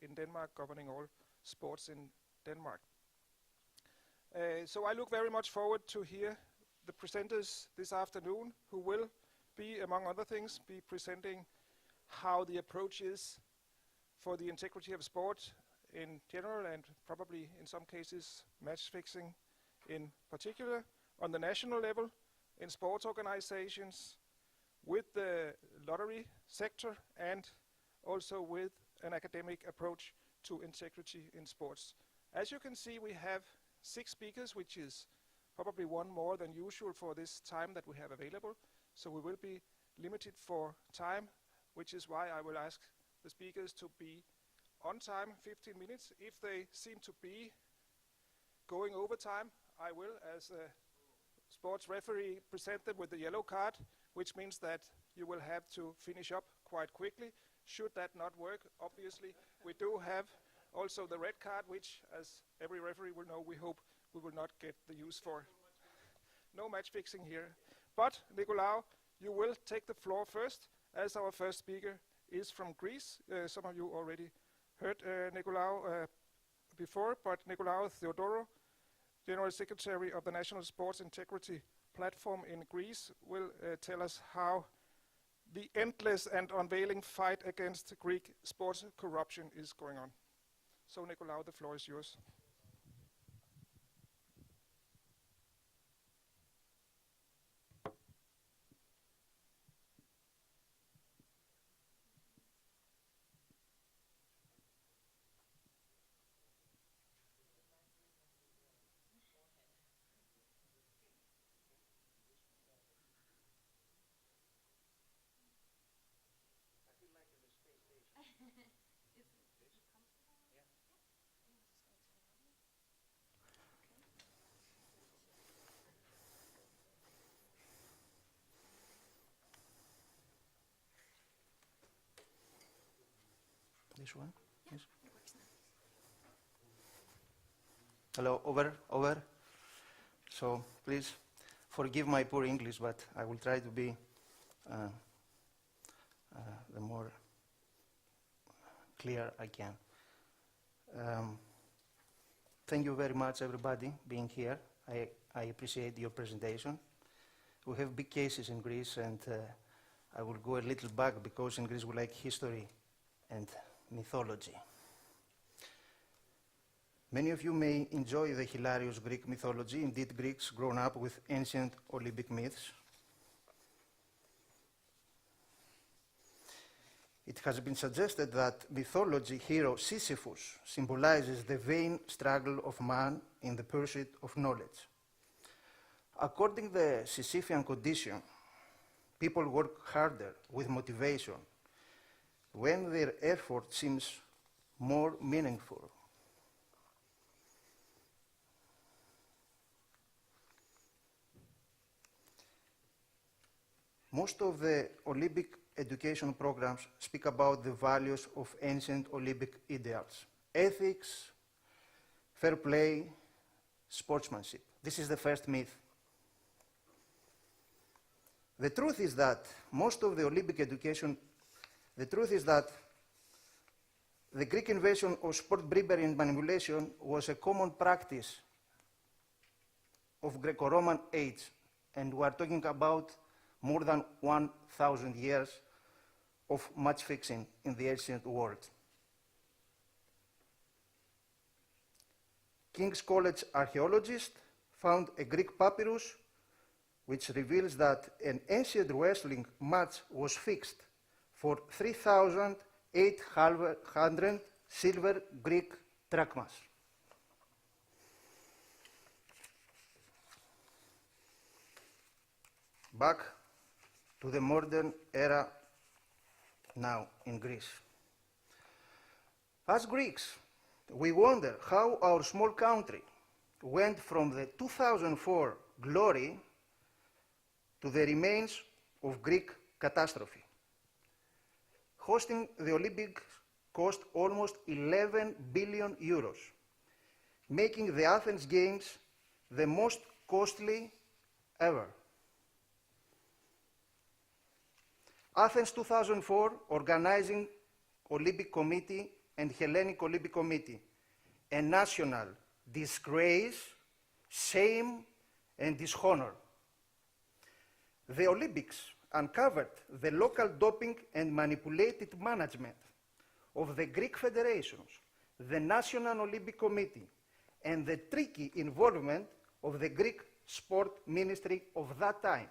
in Denmark, governing all sports in Denmark. So I look very much forward to hear the presenters this afternoon, who will be, among other things, be presenting how the approach is for the integrity of sport in general, and probably in some cases match fixing in particular, on the national level, in sports organizations, with the lottery sector, and also with an academic approach to integrity in sports. As you can see, we have 6 speakers, which is probably one more than usual for this time that we have available. So we will be limited for time, which is why I will ask the speakers to be on time, 15 minutes. If they seem to be going over time, I will, as a sports referee, present them with the yellow card, which means that you will have to finish up quite quickly. Should that not work, obviously, we do have also the red card, which, as every referee will know, we hope we will not get the use for. No match fixing here. But, Nikolaos, you will take the floor first, as our first speaker is from Greece. Some of you already heard Nikolaos before, but Nikolaos Theodorou, General Secretary of the National Sports Integrity Platform in Greece, will tell us how the endless and unveiling fight against Greek sports corruption is going on. So, Nikolaos, the floor is yours. This one? Yeah, yes. It works now. Hello, over. So please forgive my poor English, but I will try to be the more clear I can. Thank you very much, everybody, being here. I appreciate your presentation. We have big cases in Greece, and I will go a little back, because in Greece we like history and mythology. Many of you may enjoy the hilarious Greek mythology. Indeed, Greeks grown up with ancient Olympic myths. It has been suggested that mythology hero Sisyphus symbolizes the vain struggle of man in the pursuit of knowledge. According to the Sisyphean condition, people work harder with motivation when their effort seems more meaningful. Most of the Olympic education programs speak about the values of ancient Olympic ideals: ethics, fair play, sportsmanship. This is the first myth. The truth is that the Greek invasion of sport bribery and manipulation was a common practice of Greco-Roman age, and we are talking about more than 1,000 years of match fixing in the ancient world. King's College archaeologists found a Greek papyrus which reveals that an ancient wrestling match was fixed for 3,800 silver Greek drachmas. Back to the modern era now in Greece. As Greeks, we wonder how our small country went from the 2004 glory to the remains of Greek catastrophe. Hosting the Olympics cost almost 11 billion euros, making the Athens Games the most costly ever. Athens 2004 organizing Olympic Committee and Hellenic Olympic Committee, a national disgrace, shame, and dishonor. The Olympics uncovered the local doping and manipulated management of the Greek federations, the National Olympic Committee, and the tricky involvement of the Greek Sport Ministry of that time.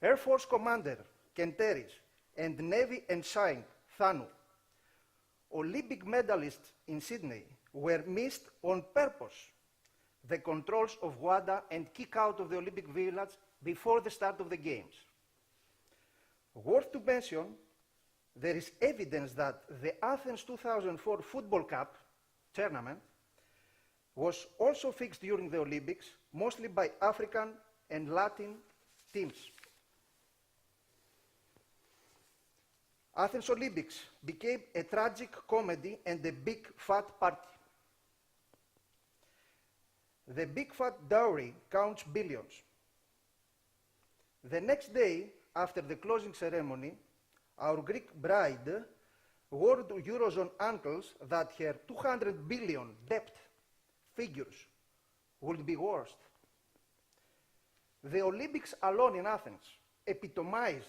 Air Force Commander Kenteris and Navy Ensign Thanu, Olympic medalists in Sydney, were missed on purpose. The controls of WADA and kick out of the Olympic Village before the start of the Games. Worth to mention, there is evidence that the Athens 2004 Football Cup tournament was also fixed during the Olympics, mostly by African and Latin teams. Athens Olympics became a tragic comedy and a big fat party. The big fat dowry counts billions. The next day, after the closing ceremony, our Greek bride warned Eurozone uncles that her 200 billion debt figures would be worst. The Olympics alone in Athens epitomized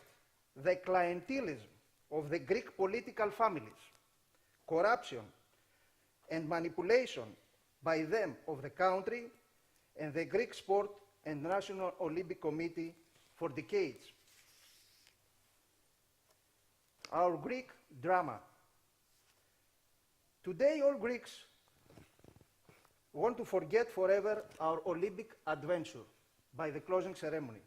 the clientelism of the Greek political families, corruption and manipulation by them of the country and the Greek Sport and National Olympic Committee for decades. Our Greek drama. Today, all Greeks want to forget forever our Olympic adventure by the closing ceremony.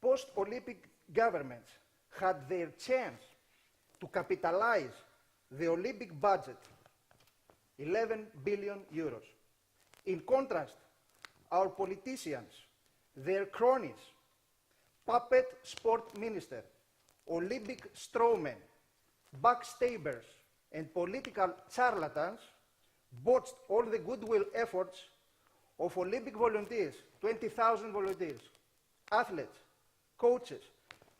Post-Olympic governments had their chance to capitalize the Olympic budget, 11 billion euros. In contrast, our politicians, their cronies, puppet sport minister, Olympic strawmen, backstabbers, and political charlatans botched all the goodwill efforts of Olympic volunteers, 20,000 volunteers, athletes, coaches,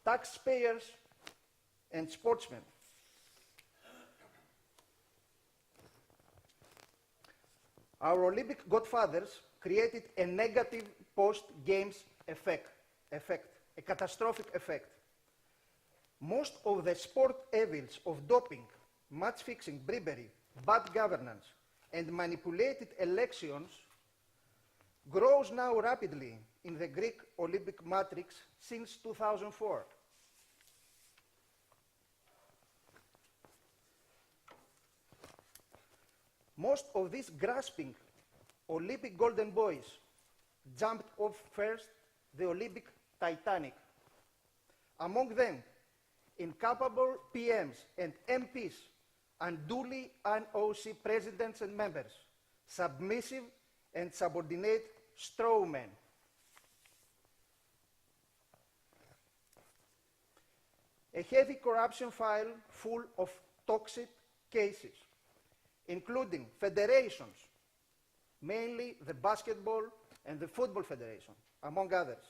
taxpayers, and sportsmen. Our Olympic godfathers created a negative post-games effect, a catastrophic effect. Most of the sport evils of doping, match fixing, bribery, bad governance, and manipulated elections grows now rapidly in the Greek Olympic matrix since 2004. Most of these grasping Olympic golden boys jumped off first the Olympic Titanic. Among them, incapable PMs and MPs, unduly NOC presidents and members, submissive and subordinate strawmen. A heavy corruption file full of toxic cases, including federations, mainly the basketball and the football federation, among others,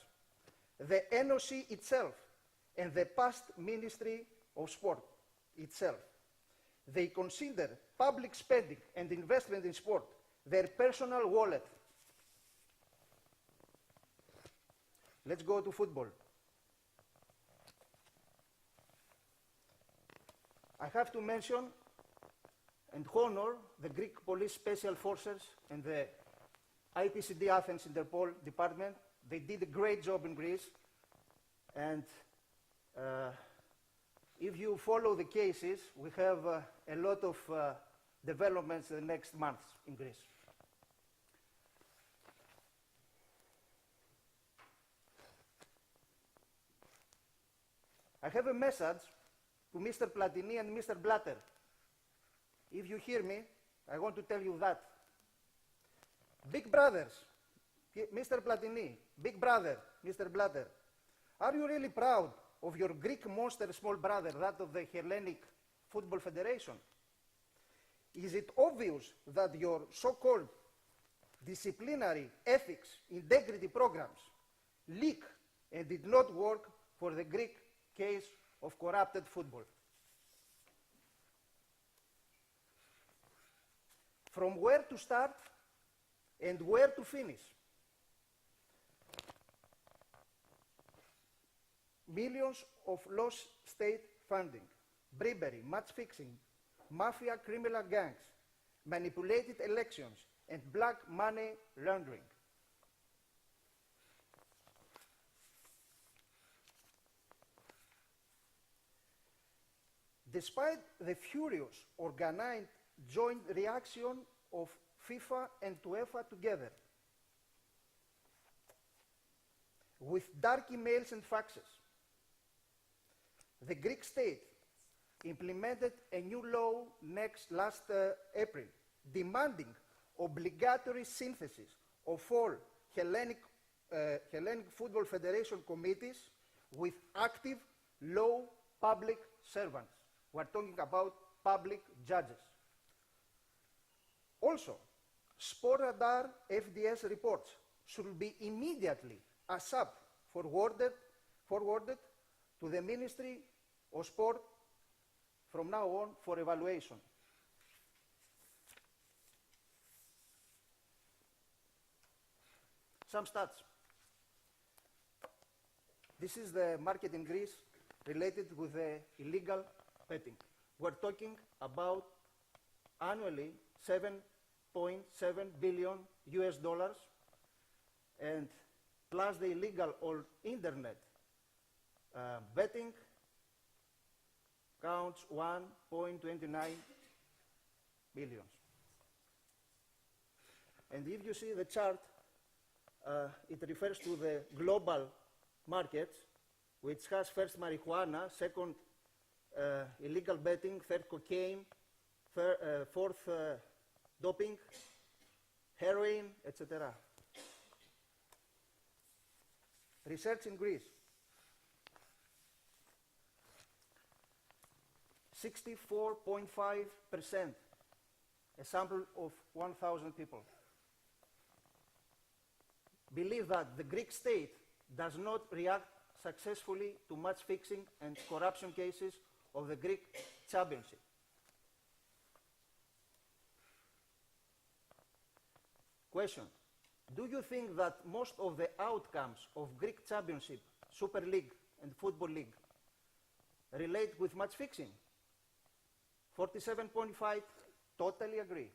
the NOC itself, and the past Ministry of Sport itself. They consider public spending and investment in sport their personal wallet. Let's go to football. I have to mention and honor the Greek Police Special Forces and the IPCD Athens Interpol department. They did a great job in Greece. And if you follow the cases, we have a lot of developments in the next months in Greece. I have a message to Mr. Platini and Mr. Blatter. If you hear me, I want to tell you that. Big brothers, Mr. Platini, big brother, Mr. Blatter, are you really proud of your Greek monster small brother, that of the Hellenic Football Federation? Is it obvious that your so-called disciplinary ethics integrity programs leak and did not work for the Greek case of corrupted football? from where to start and where to finish. Millions of lost state funding, bribery, match fixing, mafia criminal gangs, manipulated elections, and black money laundering. Despite the furious organized joint reaction of FIFA and UEFA together, with dark emails and faxes, the Greek state implemented a new law last April, demanding obligatory synthesis of all Hellenic Football Federation committees with active law public servants. We're talking about public judges. Also, Sport Radar FDS reports should be immediately ASAP forwarded to the Ministry of Sport from now on for evaluation. Some stats. This is the market in Greece related with the illegal betting. We're talking about annually 7.7 billion US dollars, and plus the illegal or internet betting counts 1.29 billion. And if you see the chart, it refers to the global markets, which has first marijuana, second illegal betting, third cocaine, fourth doping, heroin, etc. Research in Greece. 64.5%, a sample of 1,000 people, believe that the Greek state does not react successfully to match fixing and corruption cases of the Greek championship. Question: do you think that most of the outcomes of Greek championship, Super League and Football League relate with match fixing? 47.5% totally agree.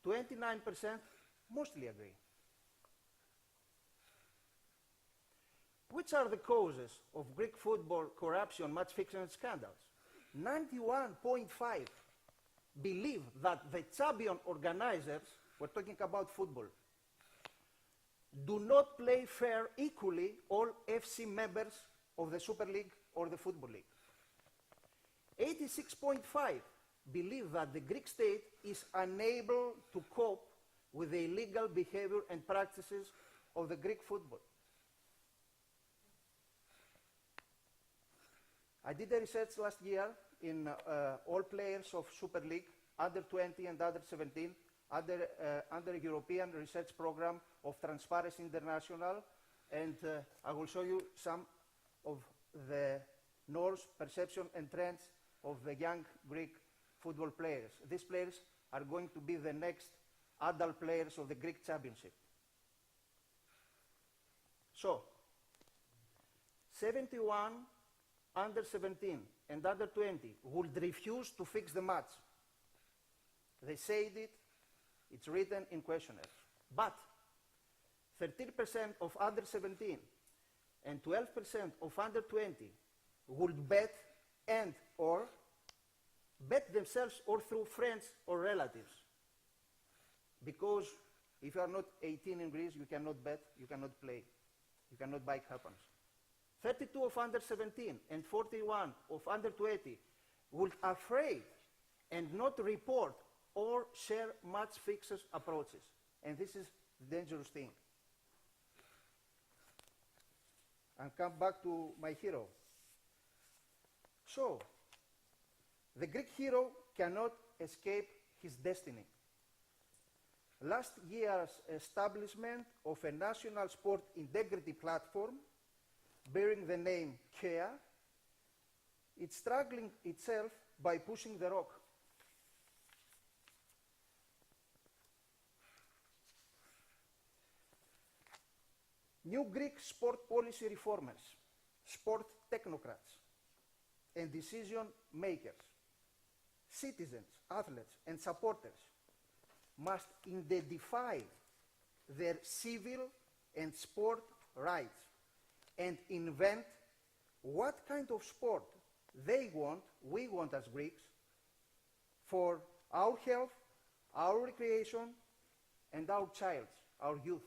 29% mostly agree. Which are the causes of Greek football corruption, match fixing and scandals? 91.5% believe that the champion organizers, we're talking about football, do not play fair equally all FC members of the Super League or the Football League. 86.5% believe that the Greek state is unable to cope with the illegal behavior and practices of the Greek football. I did a research last year in all players of Super League, under 20 and under 17, under European research program of Transparency International, and I will show you some of the norms, perception and trends of the young Greek football players. These players are going to be the next adult players of the Greek championship. So, 71 under 17 and under 20 would refuse to fix the match. They said it, it's written in questionnaires. But 13% of under 17 and 12% of under 20 would bet and or bet themselves or through friends or relatives. Because if you are not 18 in Greece, you cannot bet, you cannot play, you cannot buy coupons. 32 of under 17 and 41 of under 20 would afraid and not report or share match fixers approaches. And this is the dangerous thing. And come back to my hero. So, the Greek hero cannot escape his destiny. Last year's establishment of a national sport integrity platform bearing the name K.E.A. is struggling itself by pushing the rock. New Greek sport policy reformers, sport technocrats, and decision makers, citizens, athletes, and supporters must identify their civil and sport rights and invent what kind of sport they want, we want as Greeks, for our health, our recreation, and our childs, our youth.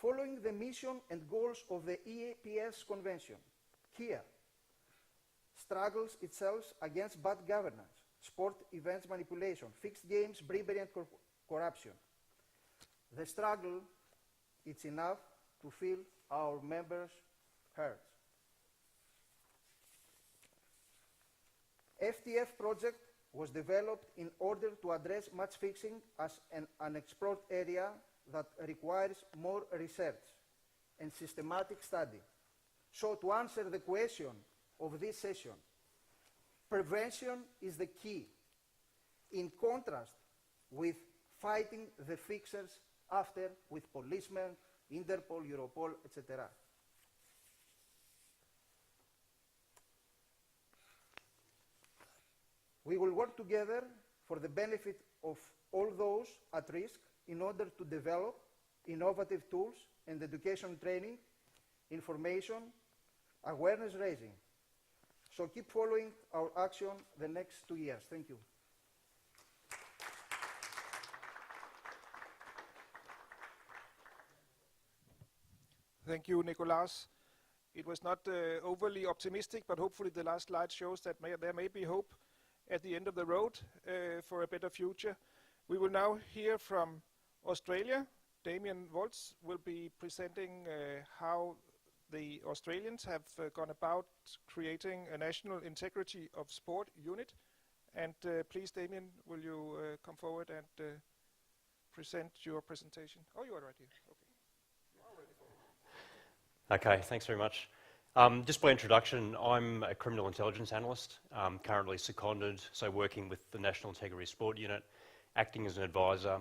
Following the mission and goals of the EAPS Convention, K.E.A. struggles itself against bad governance, sport events manipulation, fixed games, bribery, and corruption. The struggle, it's enough to fill our members' hearts. FTF project was developed in order to address match fixing as an unexplored area that requires more research and systematic study. So to answer the question of this session, prevention is the key, in contrast with fighting the fixers after with policemen, Interpol, Europol, etc. We will work together for the benefit of all those at risk in order to develop innovative tools and education training, information, awareness raising. So keep following our action the next 2 years. Thank you. Thank you, Nikolaos. It was not overly optimistic, but hopefully the last slide shows that there may be hope at the end of the road for a better future. We will now hear from Australia. Damian Voltz will be presenting how the Australians have gone about creating a national integrity of sport unit. And please, Damian, will you come forward and present your presentation? Oh, you are right here. Okay. Okay, thanks very much. Just by introduction, I'm a criminal intelligence analyst, currently seconded, so working with the National Integrity Sport Unit, acting as an advisor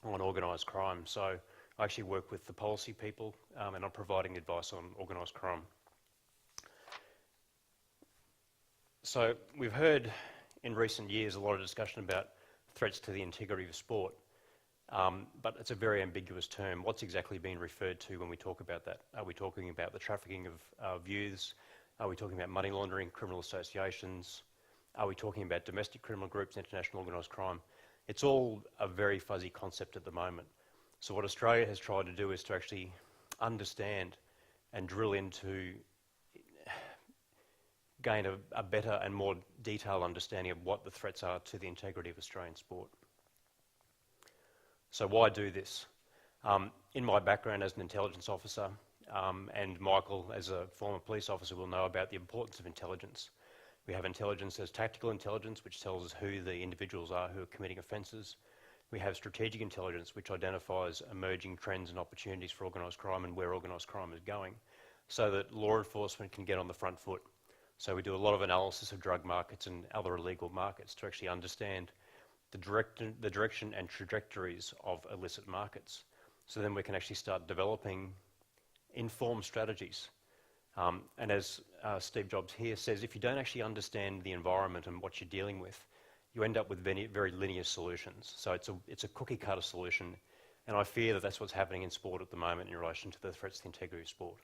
on organised crime. So I actually work with the policy people and I'm providing advice on organised crime. So we've heard in recent years a lot of discussion about threats to the integrity of sport. But it's a very ambiguous term. What's exactly being referred to when we talk about that? Are we talking about the trafficking of youths? Are we talking about money laundering, criminal associations? Are we talking about domestic criminal groups, international organised crime? It's all a very fuzzy concept at the moment. So what Australia has tried to do is to actually understand and drill into, gain a better and more detailed understanding of what the threats are to the integrity of Australian sport. So why do this? In my background as an intelligence officer, and Michael as a former police officer will know about the importance of intelligence. We have intelligence as tactical intelligence, which tells us who the individuals are who are committing offences. We have strategic intelligence, which identifies emerging trends and opportunities for organised crime and where organised crime is going, so that law enforcement can get on the front foot. So we do a lot of analysis of drug markets and other illegal markets to actually understand the direction and trajectories of illicit markets. So then we can actually start developing informed strategies. And as Steve Jobs here says, if you don't actually understand the environment and what you're dealing with, you end up with very linear solutions. So it's a cookie cutter solution. And I fear that that's what's happening in sport at the moment in relation to the threats to the integrity of sport.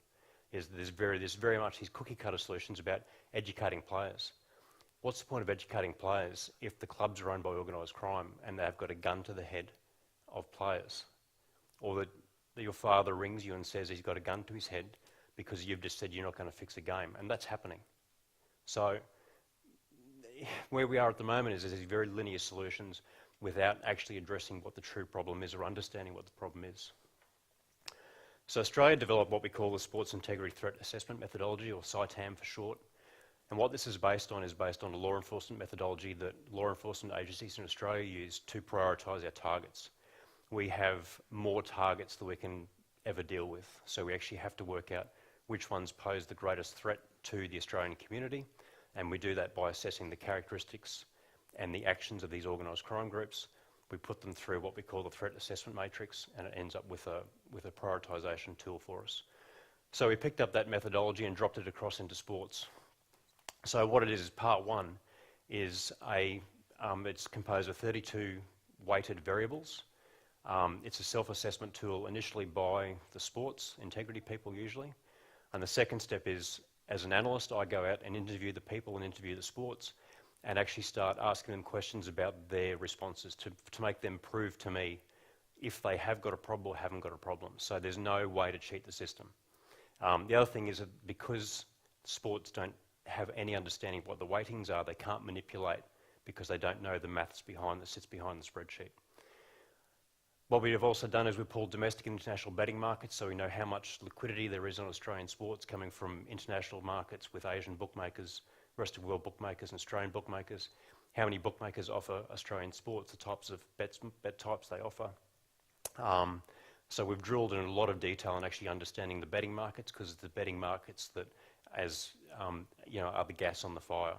There's very much these cookie cutter solutions about educating players. What's the point of educating players if the clubs are owned by organised crime and they've got a gun to the head of players? Or that your father rings you and says he's got a gun to his head because you've just said you're not going to fix a game, and that's happening. So where we are at the moment is these very linear solutions without actually addressing what the true problem is or understanding what the problem is. So Australia developed what we call the Sports Integrity Threat Assessment Methodology, or SITAM for short. And what this is based on a law enforcement methodology that law enforcement agencies in Australia use to prioritise our targets. We have more targets than we can ever deal with, so we actually have to work out which ones pose the greatest threat to the Australian community, and we do that by assessing the characteristics and the actions of these organised crime groups. We put them through what we call the threat assessment matrix, and it ends up with a prioritisation tool for us. So we picked up that methodology and dropped it across into sports. So what it is part one is it's composed of 32 weighted variables. It's a self-assessment tool initially by the sports integrity people usually. And the second step is, as an analyst, I go out and interview the people and interview the sports and actually start asking them questions about their responses to make them prove to me if they have got a problem or haven't got a problem. So there's no way to cheat the system. The other thing is that because sports don't have any understanding of what the weightings are, they can't manipulate because they don't know the maths that sits behind the spreadsheet. What we have also done is we've pulled domestic and international betting markets, so we know how much liquidity there is on Australian sports coming from international markets with Asian bookmakers, rest of the world bookmakers and Australian bookmakers, how many bookmakers offer Australian sports, the types of bet types they offer. So we've drilled in a lot of detail on actually understanding the betting markets, because it's the betting markets that, are the gas on the fire.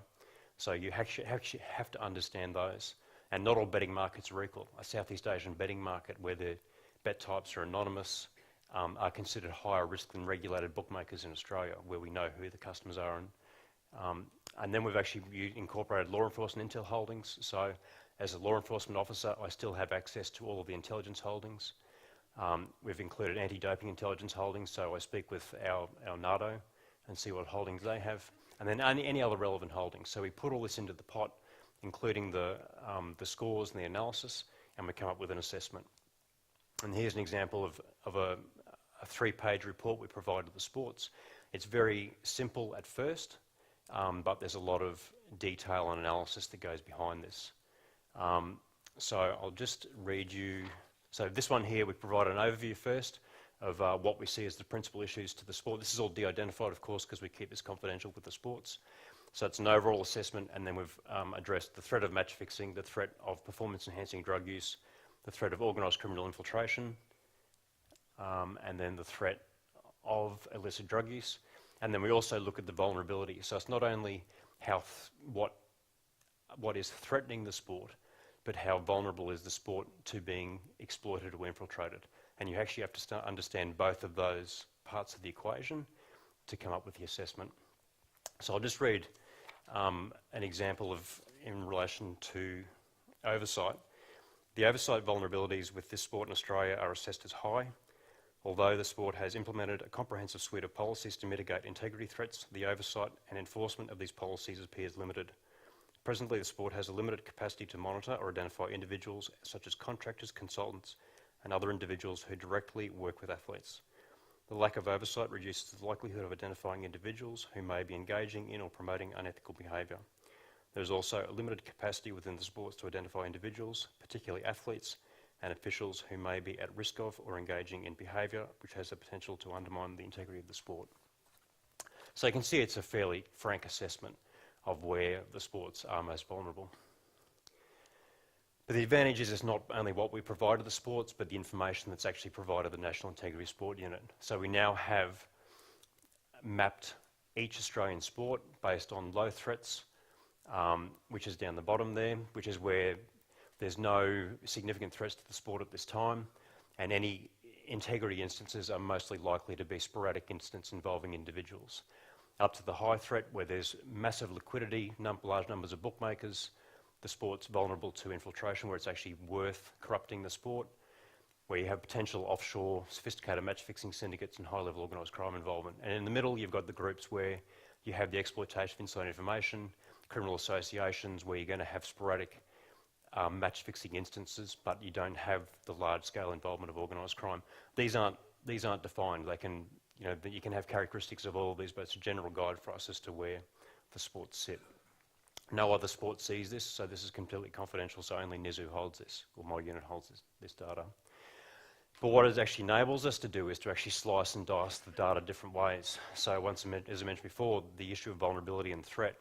So you actually have to understand those. And not all betting markets are equal. A Southeast Asian betting market where the bet types are anonymous are considered higher risk than regulated bookmakers in Australia, where we know who the customers are. And then we've actually incorporated law enforcement intel holdings. So as a law enforcement officer, I still have access to all of the intelligence holdings. We've included anti-doping intelligence holdings, so I speak with our NATO and see what holdings they have, and then any other relevant holdings. So we put all this into the pot, including the scores and the analysis, and we come up with an assessment. And here's an example of a 3-page report we provide to the sports. It's very simple at first, but there's a lot of detail and analysis that goes behind this. So I'll just read you. So this one here, we provide an overview first of what we see as the principal issues to the sport. This is all de-identified, of course, because we keep this confidential with the sports. So it's an overall assessment, and then we've addressed the threat of match fixing, the threat of performance-enhancing drug use, the threat of organised criminal infiltration, and then the threat of illicit drug use. And then we also look at the vulnerability. So it's not only what is threatening the sport, but how vulnerable is the sport to being exploited or infiltrated. And you actually have to understand both of those parts of the equation to come up with the assessment. So I'll just read an example in relation to oversight. The oversight vulnerabilities with this sport in Australia are assessed as high. Although the sport has implemented a comprehensive suite of policies to mitigate integrity threats, the oversight and enforcement of these policies appears limited. Presently, the sport has a limited capacity to monitor or identify individuals such as contractors, consultants, and other individuals who directly work with athletes. The lack of oversight reduces the likelihood of identifying individuals who may be engaging in or promoting unethical behaviour. There is also a limited capacity within the sports to identify individuals, particularly athletes and officials, who may be at risk of or engaging in behaviour which has the potential to undermine the integrity of the sport. So you can see it's a fairly frank assessment of where the sports are most vulnerable. But the advantage is it's not only what we provide to the sports, but the information that's actually provided to the National Integrity Sport Unit. So we now have mapped each Australian sport based on low threats, which is down the bottom there, which is where there's no significant threats to the sport at this time, and any integrity instances are mostly likely to be sporadic incidents involving individuals. Up to the high threat, where there's massive liquidity, large numbers of bookmakers, the sport's vulnerable to infiltration, where it's actually worth corrupting the sport, where you have potential offshore sophisticated match-fixing syndicates and high-level organised crime involvement. And in the middle, you've got the groups where you have the exploitation of inside information, criminal associations, where you're going to have sporadic match-fixing instances, but you don't have the large-scale involvement of organised crime. These aren't defined. They can, you can have characteristics of all of these, but it's a general guide for us as to where the sports sit. No other sport sees this, so this is completely confidential, so only NISU holds this, or my unit holds this data. But what it actually enables us to do is to actually slice and dice the data different ways. So as I mentioned before, the issue of vulnerability and threat,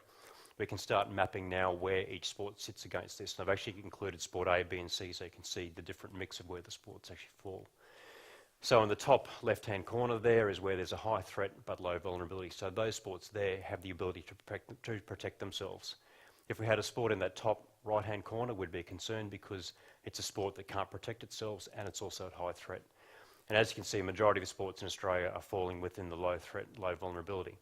we can start mapping now where each sport sits against this. And I've actually included sport A, B and C, so you can see the different mix of where the sports actually fall. So in the top left-hand corner there is where there's a high threat but low vulnerability. So those sports there have the ability to protect themselves. If we had a sport in that top right-hand corner, we'd be concerned because it's a sport that can't protect itself and it's also at high threat. And as you can see, a majority of sports in Australia are falling within the low threat, low vulnerability.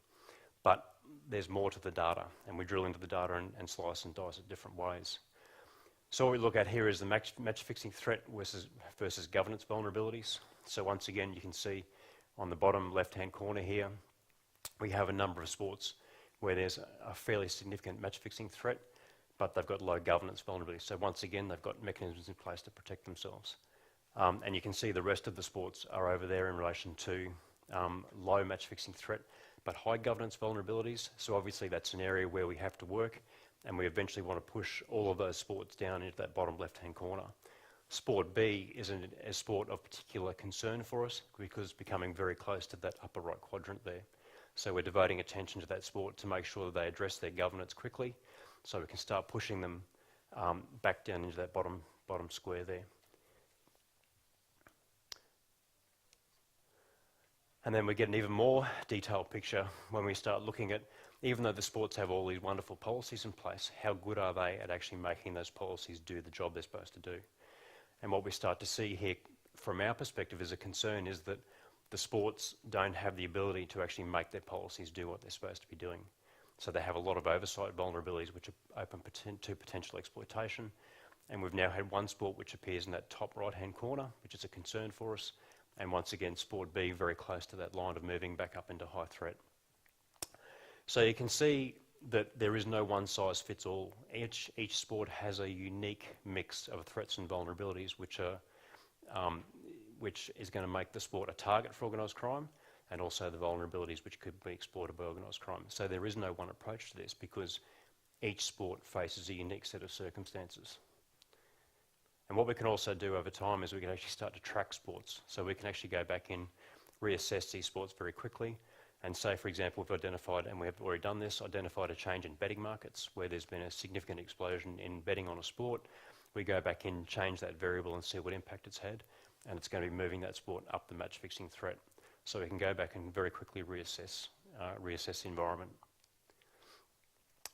But there's more to the data, and we drill into the data and slice and dice it different ways. So what we look at here is the match fixing threat versus governance vulnerabilities. So once again, you can see on the bottom left-hand corner here, we have a number of sports where there's a fairly significant match fixing threat, but they've got low governance vulnerability. So once again, they've got mechanisms in place to protect themselves. And you can see the rest of the sports are over there in relation to low match fixing threat, but high governance vulnerabilities. So obviously that's an area where we have to work, and we eventually want to push all of those sports down into that bottom left-hand corner. Sport B is a sport of particular concern for us because it's becoming very close to that upper right quadrant there. So we're devoting attention to that sport to make sure that they address their governance quickly, so we can start pushing them back down into that bottom square there. And then we get an even more detailed picture when we start looking at, even though the sports have all these wonderful policies in place, how good are they at actually making those policies do the job they're supposed to do? And what we start to see here from our perspective as a concern is that the sports don't have the ability to actually make their policies do what they're supposed to be doing. So they have a lot of oversight vulnerabilities which are open to potential exploitation. And we've now had one sport which appears in that top right-hand corner, which is a concern for us. And once again, Sport B very close to that line of moving back up into high threat. So you can see that there is no one size fits all. Each sport has a unique mix of threats and vulnerabilities which is going to make the sport a target for organised crime, and also the vulnerabilities which could be exploited by organised crime. So there is no one approach to this because each sport faces a unique set of circumstances. And what we can also do over time is we can actually start to track sports. So we can actually go back in, reassess these sports very quickly, and say, for example, we've identified, and we have already done this, identified a change in betting markets where there's been a significant explosion in betting on a sport. We go back in, change that variable and see what impact it's had, and it's going to be moving that sport up the match fixing threat. So we can go back and very quickly reassess the environment.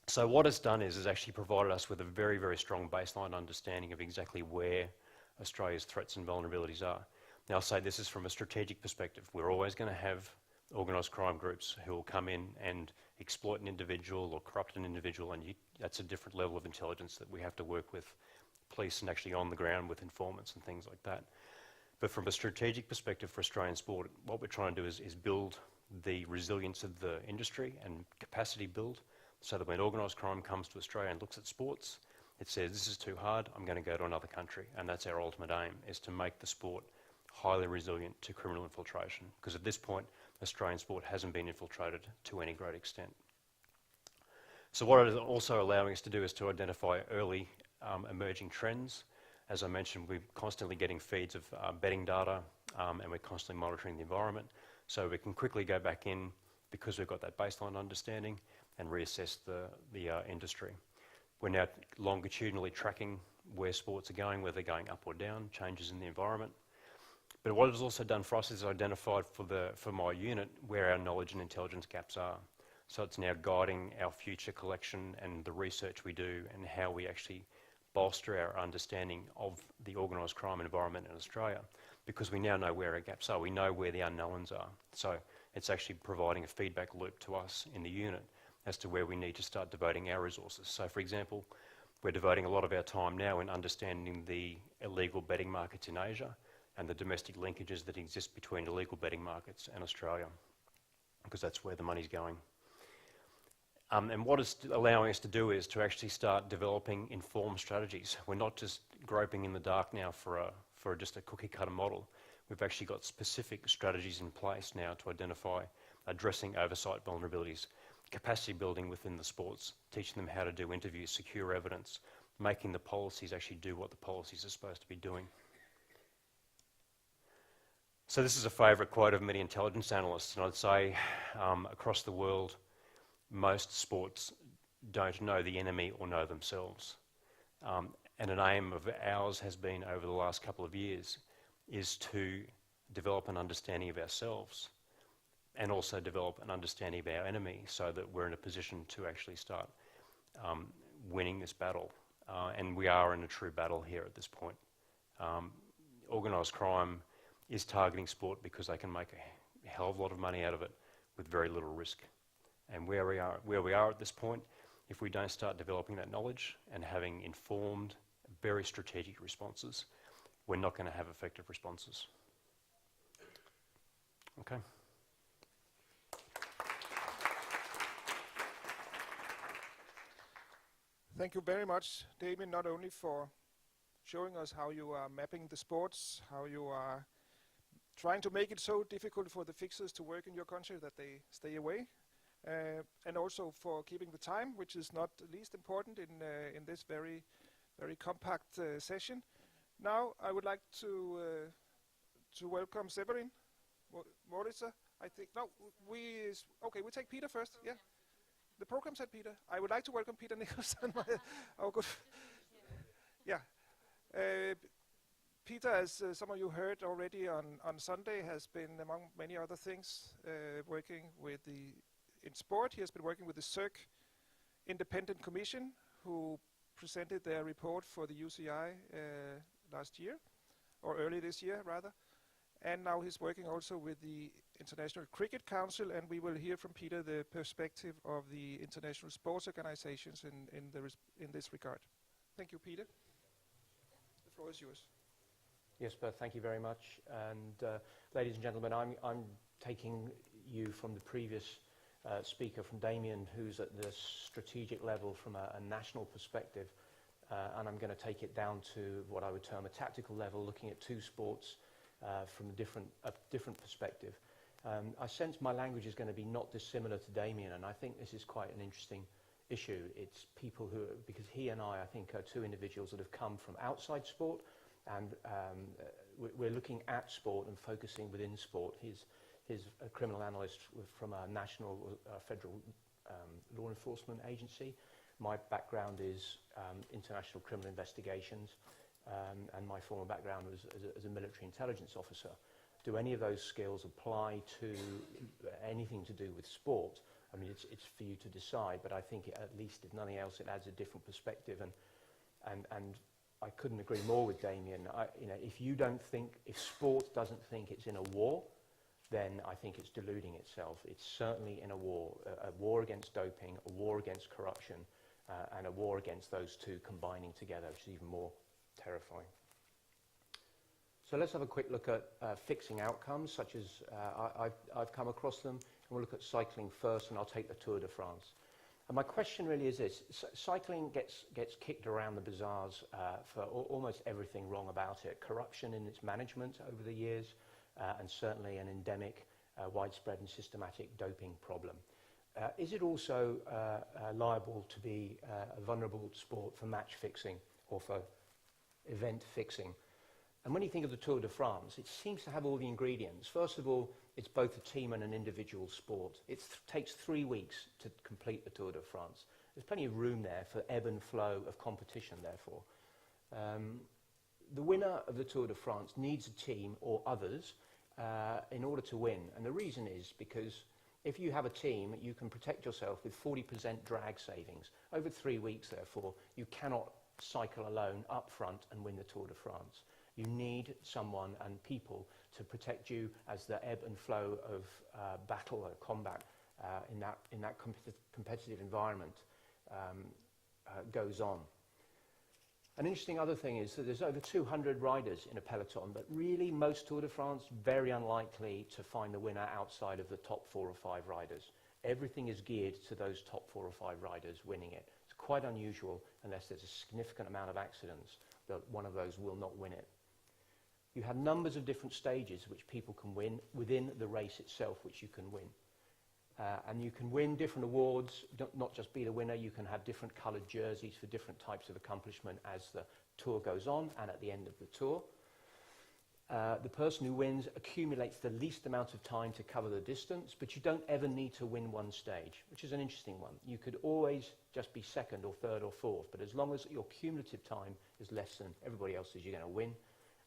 So what it's done is actually provided us with a very, very strong baseline understanding of exactly where Australia's threats and vulnerabilities are. Now I'll say this is from a strategic perspective. We're always going to have organised crime groups who will come in and exploit an individual or corrupt an individual, and that's a different level of intelligence that we have to work with police and actually on the ground with informants and things like that. But from a strategic perspective for Australian sport, what we're trying to do is build the resilience of the industry and capacity build, so that when organised crime comes to Australia and looks at sports, it says, this is too hard, I'm going to go to another country. And that's our ultimate aim, is to make the sport highly resilient to criminal infiltration. Because at this point, Australian sport hasn't been infiltrated to any great extent. So what it is also allowing us to do is to identify early emerging trends. As I mentioned, we're constantly getting feeds of betting data, and we're constantly monitoring the environment. So we can quickly go back in, because we've got that baseline understanding, and reassess the industry. We're now longitudinally tracking where sports are going, whether they're going up or down, changes in the environment. But what it's also done for us is identified for my unit where our knowledge and intelligence gaps are. So it's now guiding our future collection and the research we do and how we actually bolster our understanding of the organised crime environment in Australia, because we now know where our gaps are. We know where the unknowns are. So it's actually providing a feedback loop to us in the unit as to where we need to start devoting our resources. So for example, we're devoting a lot of our time now in understanding the illegal betting markets in Asia and the domestic linkages that exist between illegal betting markets and Australia, because that's where the money's going. And what it's allowing us to do is to actually start developing informed strategies. We're not just groping in the dark now for just a cookie cutter model. We've actually got specific strategies in place now to identify addressing oversight vulnerabilities, capacity building within the sports, teaching them how to do interviews, secure evidence, making the policies actually do what the policies are supposed to be doing. So this is a favourite quote of many intelligence analysts, and I'd say across the world, most sports don't know the enemy or know themselves. And an aim of ours has been over the last couple of years is to develop an understanding of ourselves and also develop an understanding of our enemy, so that we're in a position to actually start winning this battle. And we are in a true battle here at this point. Organised crime is targeting sport because they can make a hell of a lot of money out of it with very little risk. And where we are at this point, if we don't start developing that knowledge and having informed, very strategic responses, we're not going to have effective responses. Okay. Thank you very much, Damian, not only for showing us how you are mapping the sports, how you are trying to make it so difficult for the fixers to work in your country that they stay away, and also for keeping the time, which is not least important in this very compact session. Now I would like to welcome Severin, Moritzer. I think we take Peter first. Yeah. The program said Peter. I would like to welcome Peter Nicholson. Oh, good. Yeah. Peter, as some of you heard already on Sunday, has been, among many other things, working in sport. He has been working with the CIRC Independent Commission, who presented their report for the UCI last year, or early this year, rather. And now he's working also with the International Cricket Council, and we will hear from Peter the perspective of the international sports organizations in this regard. Thank you, Peter. The floor is yours. Jesper, thank you very much. And ladies and gentlemen, I'm taking you from the previous speaker, from Damian, who's at the strategic level from a national perspective, and I'm going to take it down to what I would term a tactical level, looking at two sports from a different perspective. I sense my language is going to be not dissimilar to Damian, and I think this is quite an interesting issue. It's people who, because he and I think, are two individuals that have come from outside sport, and we're looking at sport and focusing within sport. He's a criminal analyst from a national federal law enforcement agency. My background is international criminal investigations, and my former background was as a military intelligence officer. Do any of those skills apply to anything to do with sport? I mean, it's for you to decide, but I think at least, if nothing else, it adds a different perspective. And I couldn't agree more with Damian. If sport doesn't think it's in a war, then I think it's deluding itself. It's certainly in a war against doping, a war against corruption, and a war against those two combining together, which is even more terrifying. So let's have a quick look at fixing outcomes, such as I've come across them. And we'll look at cycling first, and I'll take the Tour de France. And my question really is this. Cycling gets kicked around the bazaars for almost everything wrong about it. Corruption in its management over the years, and certainly an endemic, widespread and systematic doping problem. Is it also liable to be a vulnerable sport for match fixing or for event fixing? And when you think of the Tour de France, it seems to have all the ingredients. First of all, it's both a team and an individual sport. It takes 3 weeks to complete the Tour de France. There's plenty of room there for ebb and flow of competition, therefore. The winner of the Tour de France needs a team or others in order to win. And the reason is because if you have a team, you can protect yourself with 40% drag savings. Over 3 weeks, therefore, you cannot cycle alone up front and win the Tour de France. You need someone and people to protect you as the ebb and flow of battle or combat in that competitive environment goes on. An interesting other thing is that there's over 200 riders in a peloton, but really most Tour de France, very unlikely to find the winner outside of the top 4 or 5 riders. Everything is geared to those top 4 or 5 riders winning it. It's quite unusual, unless there's a significant amount of accidents, that one of those will not win it. You have numbers of different stages which people can win within the race itself, which you can win. And you can win different awards, not just be the winner. You can have different coloured jerseys for different types of accomplishment as the tour goes on and at the end of the tour. The person who wins accumulates the least amount of time to cover the distance, but you don't ever need to win one stage, which is an interesting one. You could always just be second or third or fourth, but as long as your cumulative time is less than everybody else's, you're going to win.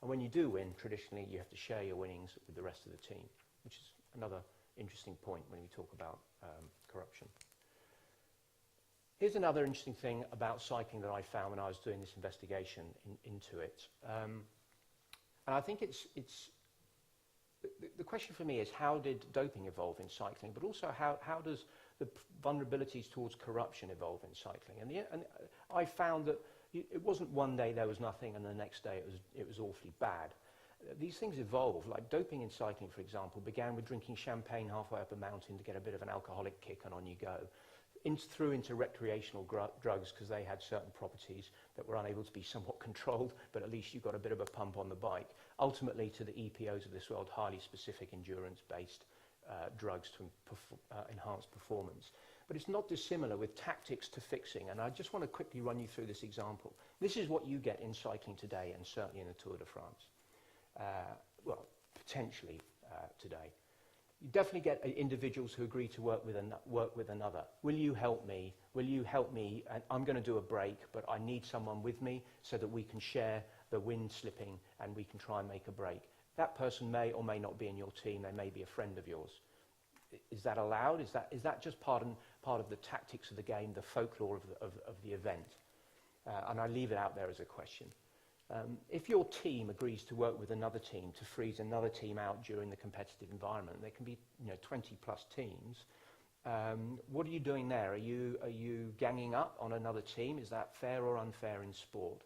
And when you do win, traditionally, you have to share your winnings with the rest of the team, which is another interesting point when we talk about corruption. Here's another interesting thing about cycling that I found when I was doing this investigation into it. And I think the question for me is, how did doping evolve in cycling? But also, how does the vulnerabilities towards corruption evolve in cycling? And I found that it wasn't one day there was nothing and the next day it was awfully bad. These things evolve. Like doping in cycling, for example, began with drinking champagne halfway up a mountain to get a bit of an alcoholic kick, and on you go. Through into recreational drugs, because they had certain properties that were unable to be somewhat controlled, but at least you got a bit of a pump on the bike. Ultimately, to the EPOs of this world, highly specific endurance-based drugs to enhance performance. But it's not dissimilar with tactics to fixing, and I just want to quickly run you through this example. This is what you get in cycling today, and certainly in the Tour de France. Well, potentially today. You definitely get individuals who agree to work with another. Will you help me? Will you help me? And I'm going to do a break, but I need someone with me so that we can share the wind slipping and we can try and make a break. That person may or may not be in your team. They may be a friend of yours. Is that allowed? Is that just part of the tactics of the game, the folklore of the event? And I leave it out there as a question. If your team agrees to work with another team to freeze another team out during the competitive environment, there can be 20 plus teams. What are you doing there? Are you ganging up on another team? Is that fair or unfair in sport?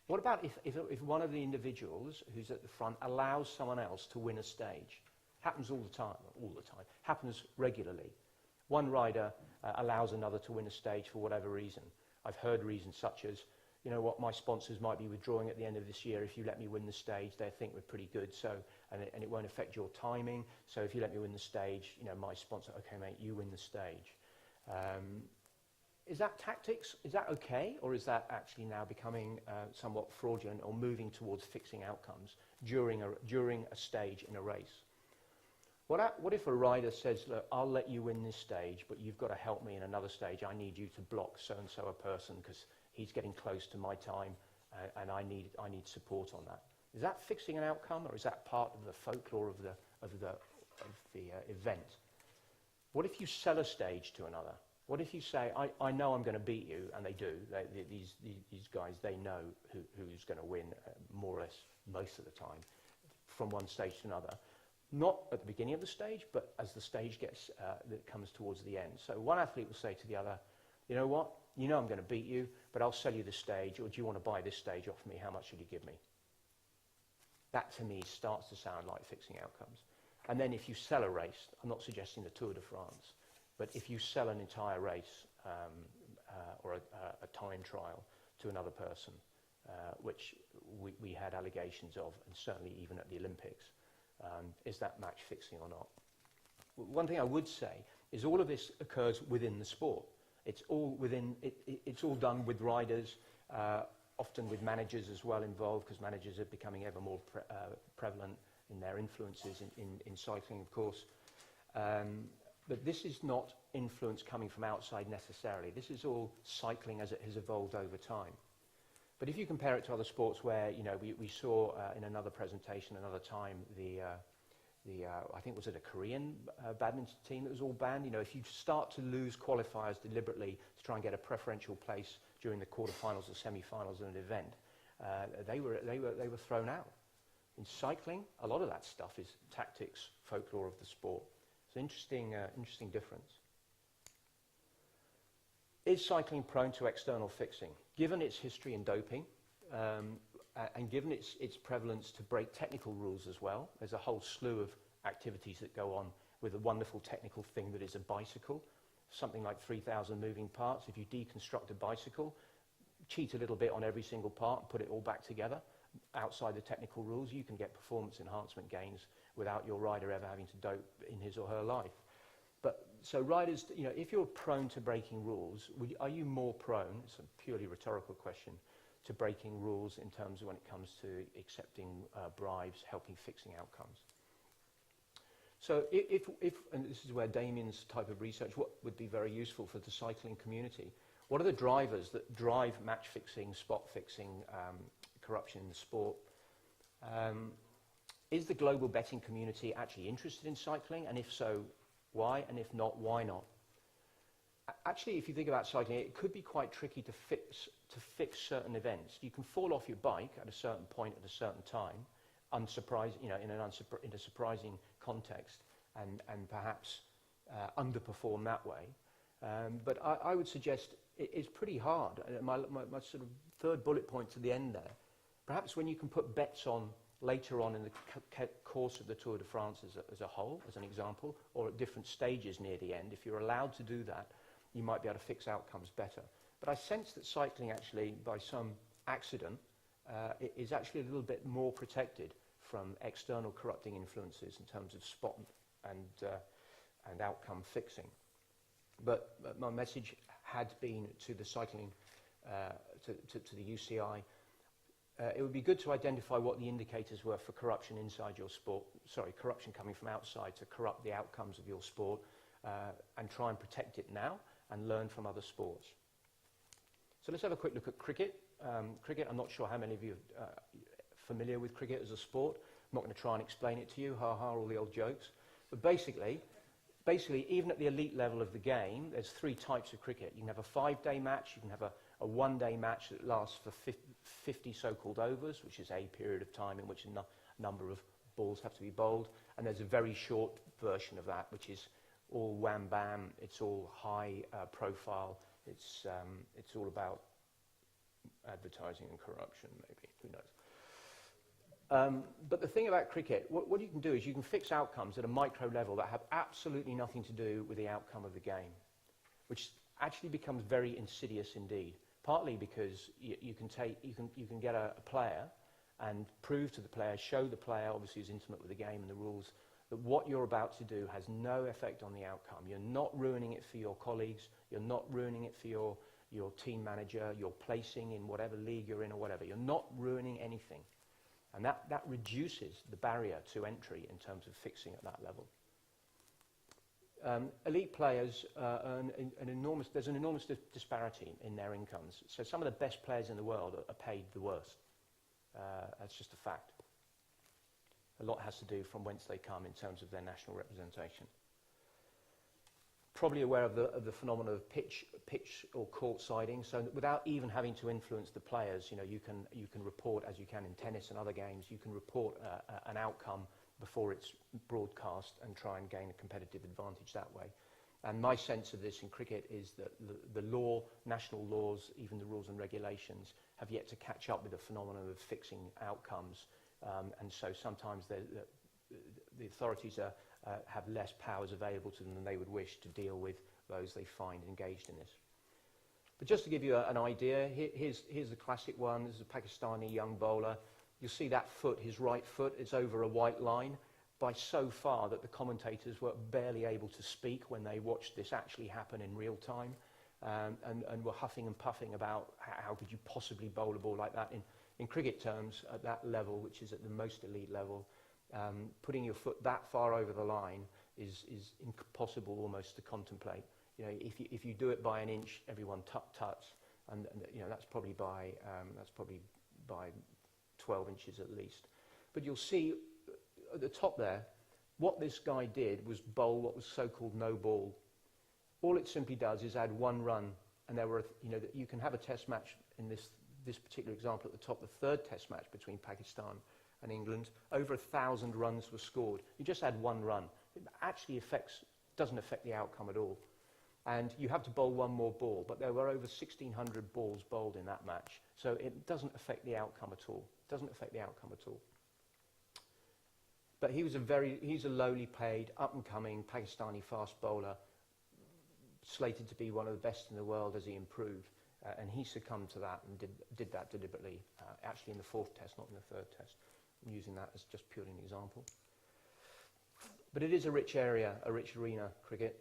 What about if one of the individuals who's at the front allows someone else to win a stage? Happens all the time. Happens regularly. One rider allows another to win a stage for whatever reason. I've heard reasons such as, you know what, my sponsors might be withdrawing at the end of this year. If you let me win the stage, they think we're pretty good, so and it won't affect your timing. So if you let me win the stage, my sponsor, okay, mate, you win the stage. Is that tactics? Is that okay, or is that actually now becoming somewhat fraudulent or moving towards fixing outcomes during a stage in a race? What if a rider says, look, I'll let you win this stage, but you've got to help me in another stage. I need you to block so-and-so a person because he's getting close to my time, and I need support on that. Is that fixing an outcome, or is that part of the folklore of the event? What if you sell a stage to another? What if you say, I know I'm going to beat you, and they do. These guys, they know who's going to win more or less most of the time from one stage to another. Not at the beginning of the stage, but as the stage that comes towards the end. So one athlete will say to the other, you know what? You know I'm going to beat you, but I'll sell you the stage, or do you want to buy this stage off me? How much should you give me? That, to me, starts to sound like fixing outcomes. And then if you sell a race, I'm not suggesting the Tour de France, but if you sell an entire race or a time trial to another person, which we had allegations of, and certainly even at the Olympics, is that match fixing or not? One thing I would say is all of this occurs within the sport. It's all it's all done with riders, often with managers as well involved, because managers are becoming ever more prevalent in their influences in cycling, of course. But this is not influence coming from outside necessarily. This is all cycling as it has evolved over time. But if you compare it to other sports where, we saw in another presentation another time I think was it a Korean badminton team that was all banned. If you start to lose qualifiers deliberately to try and get a preferential place during the quarterfinals or semi-finals of an event, they were thrown out. In cycling, a lot of that stuff is tactics, folklore of the sport. It's an interesting difference. Is cycling prone to external fixing? Given its history in doping, and given its prevalence to break technical rules as well, there's a whole slew of activities that go on with a wonderful technical thing that is a bicycle, something like 3,000 moving parts. If you deconstruct a bicycle, cheat a little bit on every single part, and put it all back together, outside the technical rules, you can get performance enhancement gains without your rider ever having to dope in his or her life. So riders, if you're prone to breaking rules, are you more prone, it's a purely rhetorical question, to breaking rules in terms of when it comes to accepting bribes, helping fixing outcomes? So if and this is where Damian's type of research would be very useful for the cycling community, what are the drivers that drive match fixing, spot fixing, corruption in the sport? Is the global betting community actually interested in cycling? And if so, why? And if not, why not? Actually, if you think about cycling, it could be quite tricky to fix certain events. You can fall off your bike at a certain point at a certain time, unsurprising, you know, in a surprising context, and perhaps underperform that way. But I would suggest it's pretty hard. My sort of third bullet point to the end there, perhaps when you can put bets on later on in the course of the Tour de France as a whole, as an example, or at different stages near the end, if you're allowed to do that, you might be able to fix outcomes better. But I sense that cycling actually, by some accident, is actually a little bit more protected from external corrupting influences in terms of spot and outcome fixing. But my message had been to the cycling, to the UCI, it would be good to identify what the indicators were for corruption inside your sport, corruption coming from outside to corrupt the outcomes of your sport, and try and protect it now and learn from other sports. So let's have a quick look at cricket. Cricket, I'm not sure how many of you are familiar with cricket as a sport. I'm not going to try and explain it to you, all the old jokes. But basically, even at the elite level of the game, there's three types of cricket. You can have a 5-day match, you can have a one-day match that lasts for 50 so-called overs, which is a period of time in which a number of balls have to be bowled, and there's a very short version of that, which is all wham-bam, it's all high profile, it's all about advertising and corruption, maybe, who knows. But the thing about cricket, what you can do is you can fix outcomes at a micro level that have absolutely nothing to do with the outcome of the game, which actually becomes very insidious indeed. Partly because you can get a player and prove to the player, show the player, obviously who's intimate with the game and the rules, that what you're about to do has no effect on the outcome. You're not ruining it for your colleagues. You're not ruining it for your team manager, your placing in whatever league you're in or whatever. You're not ruining anything. And that reduces the barrier to entry in terms of fixing at that level. Elite players earn there's an enormous disparity in their incomes. So some of the best players in the world are paid the worst. That's just a fact. A lot has to do from whence they come in terms of their national representation. Probably aware of the phenomenon of pitch or court siding. So without even having to influence the players, you know, you can report, as you can in tennis and other games, you can report an outcome before it's broadcast and try and gain a competitive advantage that way. And my sense of this in cricket is that the law, national laws, even the rules and regulations, have yet to catch up with the phenomenon of fixing outcomes. And so sometimes the authorities have less powers available to them than they would wish to deal with those they find engaged in this. But just to give you an idea, here's the classic one. This is a Pakistani young bowler. You'll see that foot, his right foot, is over a white line by so far that the commentators were barely able to speak when they watched this actually happen in real time, and were huffing and puffing about how could you possibly bowl a ball like that. In cricket terms, at that level, which is at the most elite level, putting your foot that far over the line is impossible almost to contemplate. You know, if you do it by an inch, everyone tuts, and you know that's probably by 12 inches at least. But you'll see at the top there, what this guy did was bowl what was so-called no ball. All it simply does is add one run, and there were, you know, you can have a test match in this particular example at the top, the third test match between Pakistan and England. Over 1,000 runs were scored. You just add one run. It actually doesn't affect the outcome at all. And you have to bowl one more ball, but there were over 1,600 balls bowled in that match. So it doesn't affect the outcome at all. It doesn't affect the outcome at all. But he's a lowly paid, up-and-coming Pakistani fast bowler, slated to be one of the best in the world as he improved. And he succumbed to that and did that deliberately, actually in the fourth test, not in the third test. I'm using that as just purely an example. But it is a rich area, a rich arena, cricket.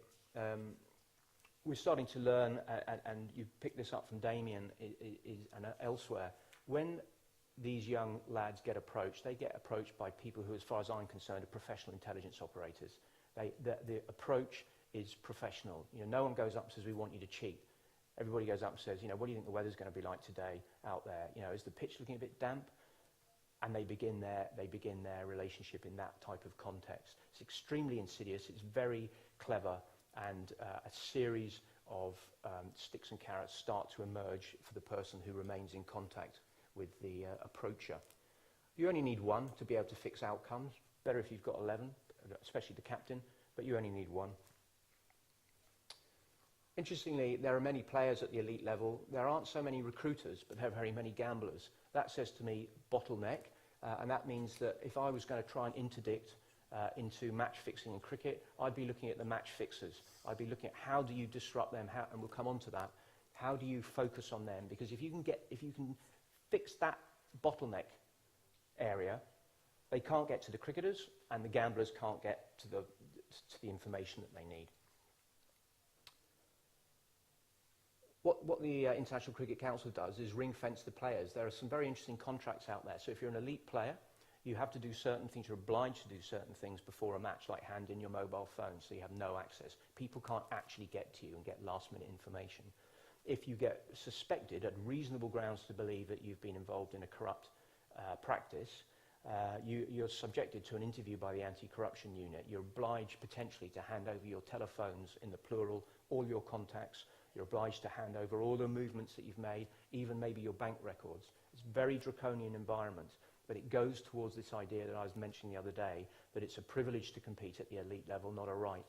We're starting to learn, and you picked this up from Damian and elsewhere, when these young lads get approached, they get approached by people who, as far as I'm concerned, are professional intelligence operators. The approach is professional. You know, no one goes up and says, we want you to cheat. Everybody goes up and says, you know, what do you think the weather's going to be like today out there? You know, is the pitch looking a bit damp? And they begin their relationship in that type of context. It's extremely insidious. It's very clever, and a series of sticks and carrots start to emerge for the person who remains in contact with the approacher. You only need one to be able to fix outcomes. Better if you've got 11, especially the captain, but you only need one. Interestingly, there are many players at the elite level. There aren't so many recruiters, but there are very many gamblers. That says to me bottleneck, and that means that if I was going to try and interdict into match fixing in cricket, I'd be looking at the match fixers. I'd be looking at how do you disrupt them, and we'll come on to that. How do you focus on them? Because if you can fix that bottleneck area, they can't get to the cricketers, and the gamblers can't get to the information that they need. What the International Cricket Council does is ring-fence the players. There are some very interesting contracts out there. So if you're an elite player, you have to do certain things. You're obliged to do certain things before a match, like hand in your mobile phone, so you have no access. People can't actually get to you and get last-minute information. If you get suspected at reasonable grounds to believe that you've been involved in a corrupt practice, you're subjected to an interview by the anti-corruption unit. You're obliged potentially to hand over your telephones in the plural, all your contacts. You're obliged to hand over all the movements that you've made, even maybe your bank records. It's a very draconian environment, but it goes towards this idea that I was mentioning the other day, that it's a privilege to compete at the elite level, not a right.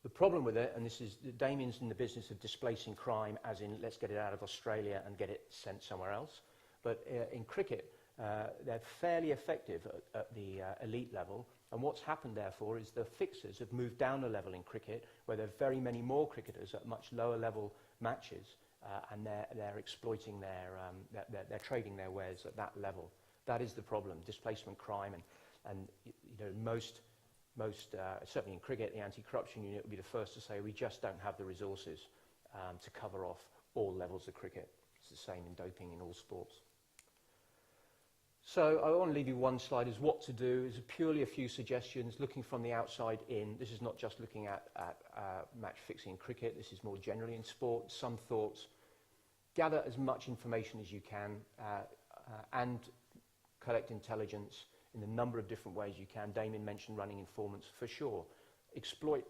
The problem with it, and this is, Damian's in the business of displacing crime, as in let's get it out of Australia and get it sent somewhere else. But in cricket, they're fairly effective at the elite level. And what's happened, therefore, is the fixers have moved down a level in cricket, where there are very many more cricketers at much lower level matches, and they're exploiting they're trading their wares at that level. That is the problem: displacement crime, and you know, most certainly in cricket, the anti-corruption unit would be the first to say we just don't have the resources to cover off all levels of cricket. It's the same in doping in all sports. So I want to leave you one slide is what to do. Is purely a few suggestions looking from the outside in. This is not just looking at match fixing in cricket. This is more generally in sport. Some thoughts. Gather as much information as you can and collect intelligence in a number of different ways you can. Damian mentioned running informants for sure. Exploit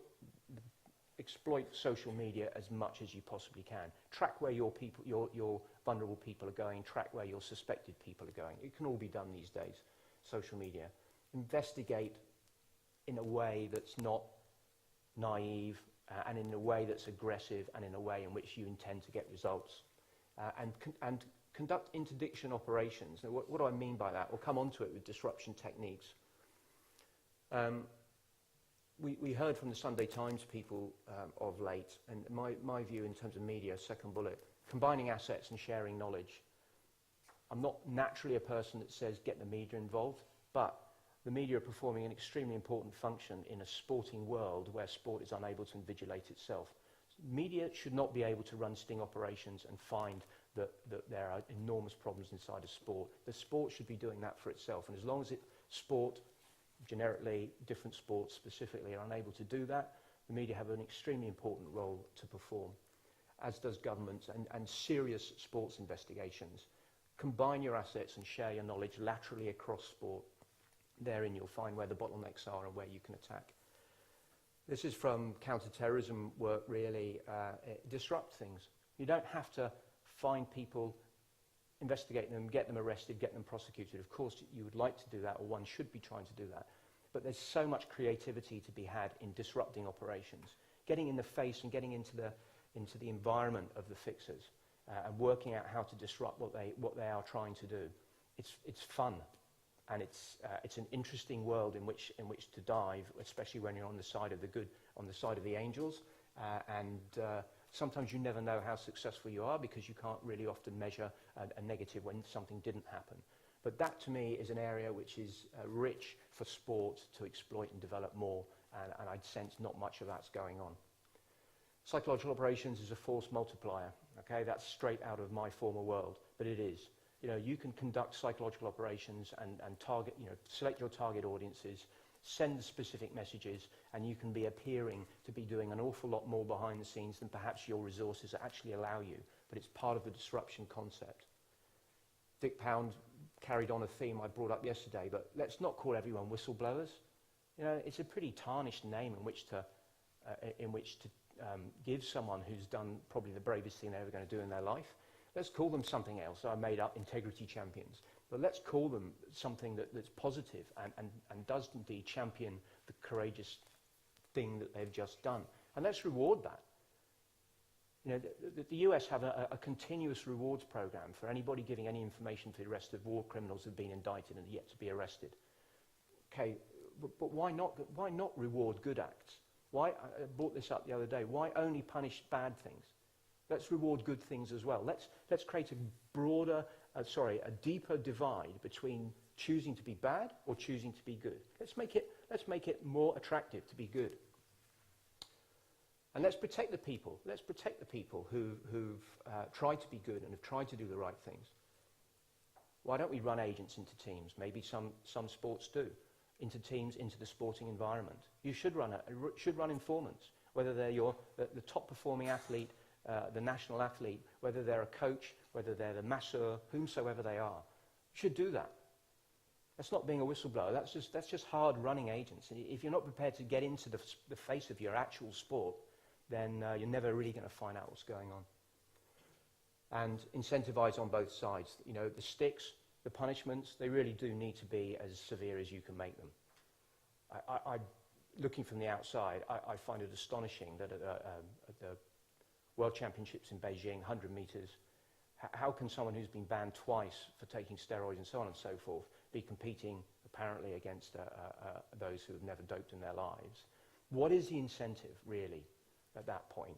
social media as much as you possibly can. Track where your vulnerable people are going. Track where your suspected people are going. It can all be done these days. Social media. Investigate in a way that's not naive and in a way that's aggressive and in a way in which you intend to get results. And conduct interdiction operations. Now, what do I mean by that? We'll come on to it with disruption techniques. We heard from the Sunday Times people of late, and my view in terms of media, second bullet, combining assets and sharing knowledge. I'm not naturally a person that says get the media involved, but the media are performing an extremely important function in a sporting world where sport is unable to invigilate itself. Media should not be able to run sting operations and find that there are enormous problems inside a sport. The sport should be doing that for itself, and as long as sport, generically, different sports specifically, are unable to do that, the media have an extremely important role to perform, as does governments and serious sports investigations. Combine your assets and share your knowledge laterally across sport. Therein you'll find where the bottlenecks are and where you can attack. This is from counter-terrorism work, really. Disrupt things. You don't have to find people, investigate them, get them arrested, get them prosecuted. Of course, you would like to do that, or one should be trying to do that. But there's so much creativity to be had in disrupting operations, getting in the face and getting into the environment of the fixers, and working out how to disrupt what they are trying to do. It's fun, and it's an interesting world in which to dive, especially when you're on the side of the good, on the side of the angels, and sometimes you never know how successful you are because you can't really often measure a negative when something didn't happen. But that, to me, is an area which is rich for sport to exploit and develop more, and I'd sense not much of that's going on. Psychological operations is a force multiplier. Okay, that's straight out of my former world, but it is. You know, you can conduct psychological operations and target, select your target audiences, send specific messages, and you can be appearing to be doing an awful lot more behind the scenes than perhaps your resources actually allow you, but it's part of the disruption concept. Dick Pound carried on a theme I brought up yesterday, but let's not call everyone whistleblowers. You know, it's a pretty tarnished name in which to in which to give someone who's done probably the bravest thing they're ever going to do in their life. Let's call them something else. I made up integrity champions. But let's call them something that's positive and does indeed champion the courageous thing that they've just done. And let's reward that. You know, the US have a continuous rewards program for anybody giving any information to the arrest of war criminals who've been indicted and yet to be arrested. Okay, but why not reward good acts? Why, I brought this up the other day, why only punish bad things? Let's reward good things as well. Let's create a deeper divide between choosing to be bad or choosing to be good. Let's make it more attractive to be good. And let's protect the people. Let's protect the people who've tried to be good and have tried to do the right things. Why don't we run agents into teams? Maybe some sports do. Into teams, into the sporting environment. You should run informants, whether they're the top performing athlete, the national athlete, whether they're a coach, whether they're the masseur, whomsoever they are. You should do that. That's not being a whistleblower. That's just hard running agents. And if you're not prepared to get into the face of your actual sport, then you're never really going to find out what's going on. And incentivize on both sides. You know, the sticks, the punishments, they really do need to be as severe as you can make them. Looking from the outside, I find it astonishing that at the World Championships in Beijing, 100 meters, how can someone who's been banned twice for taking steroids and so on and so forth be competing apparently against those who have never doped in their lives? What is the incentive, really, at that point?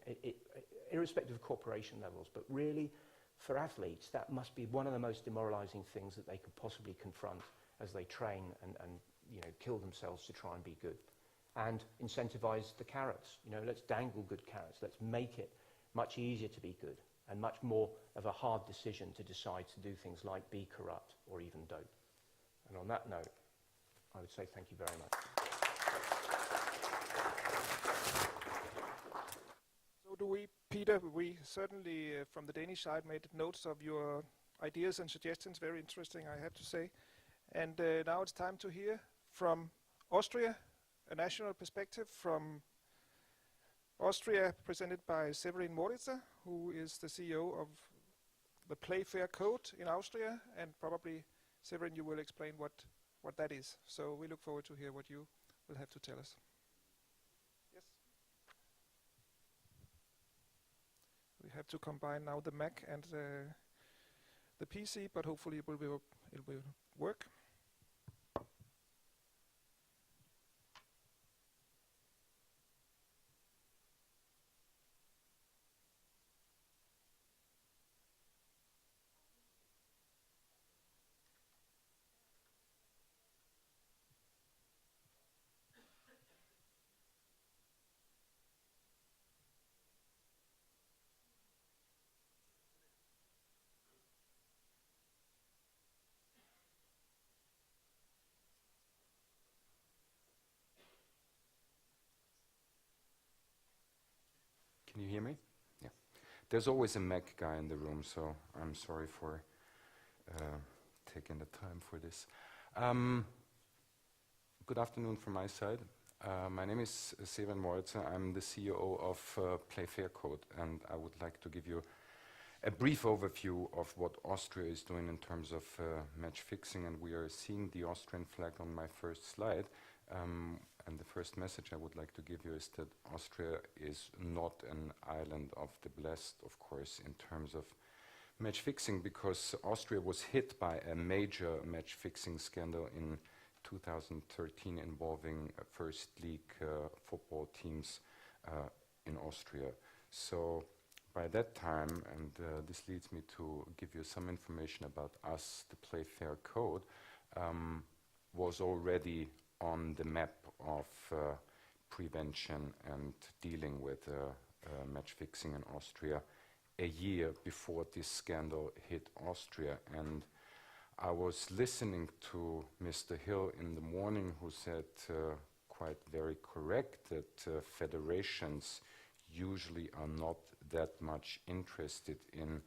Irrespective of corporation levels, but really, for athletes, that must be one of the most demoralizing things that they could possibly confront as they train and you know, kill themselves to try and be good. And incentivize the carrots. You know, let's dangle good carrots. Let's make it much easier to be good and much more of a hard decision to decide to do things like be corrupt or even dope. And on that note, I would say thank you very much. So do we, Peter. We certainly, from the Danish side, made notes of your ideas and suggestions. Very interesting, I have to say. And now it's time to hear from Austria, a national perspective from Austria, presented by Severin Moritzer, who is the CEO of the Play Fair Code in Austria, and probably, Severin, you will explain what that is. So we look forward to hear what you will have to tell us. Yes. We have to combine now the Mac and the PC, but hopefully it will work. Can you hear me? Yeah. There's always a Mac guy in the room, so I'm sorry for taking the time for this. Good afternoon from my side. My name is Severin Moritzer. I'm the CEO of Play Fair Code, and I would like to give you a brief overview of what Austria is doing in terms of match fixing, and we are seeing the Austrian flag on my first slide. And the first message I would like to give you is that Austria is not an island of the blessed, of course, in terms of match fixing, because Austria was hit by a major match fixing scandal in 2013 involving first league football teams in Austria. So by that time, and this leads me to give you some information about us, the Play Fair Code was already on the map of prevention and dealing with match fixing in Austria a year before this scandal hit Austria. And I was listening to Mr. Hill in the morning, who said quite very correct that federations usually are not that much interested in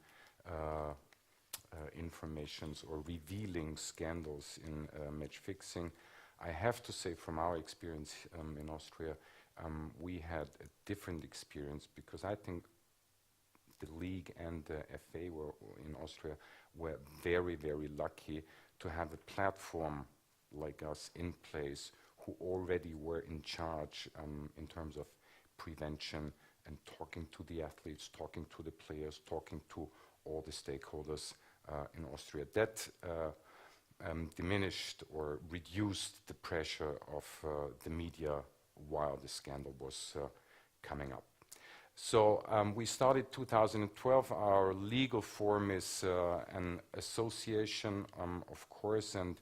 informations or revealing scandals in match fixing. I have to say, from our experience in Austria, we had a different experience, because I think the league and the FA in Austria were very, very lucky to have a platform like us in place, who already were in charge in terms of prevention and talking to the athletes, talking to the players, talking to all the stakeholders in Austria. That diminished or reduced the pressure of the media while the scandal was coming up. So we started 2012. Our legal form is an association, of course, and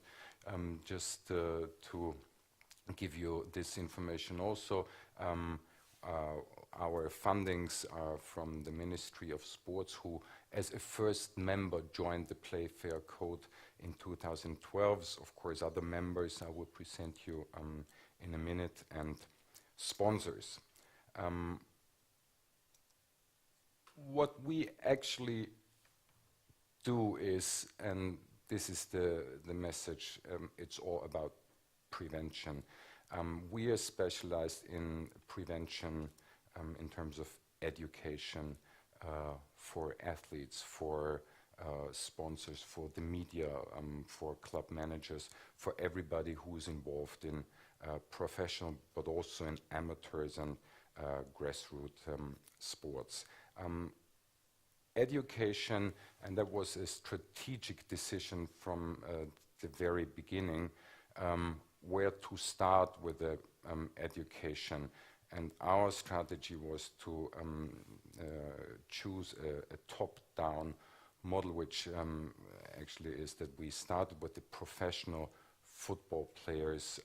just to give you this information also, our fundings are from the Ministry of Sports, who as a first member joined the Play Fair Code in 2012. Of course, other members I will present you in a minute, and sponsors. What we actually do is, and this is the message, it's all about prevention. We are specialized in prevention in terms of education for athletes, for sponsors, for the media, for club managers, for everybody who is involved in professional, but also in amateurs and grassroots sports. Education, and that was a strategic decision from the very beginning, where to start with the education. And our strategy was to choose a top-down model, which actually is that we started with the professional football players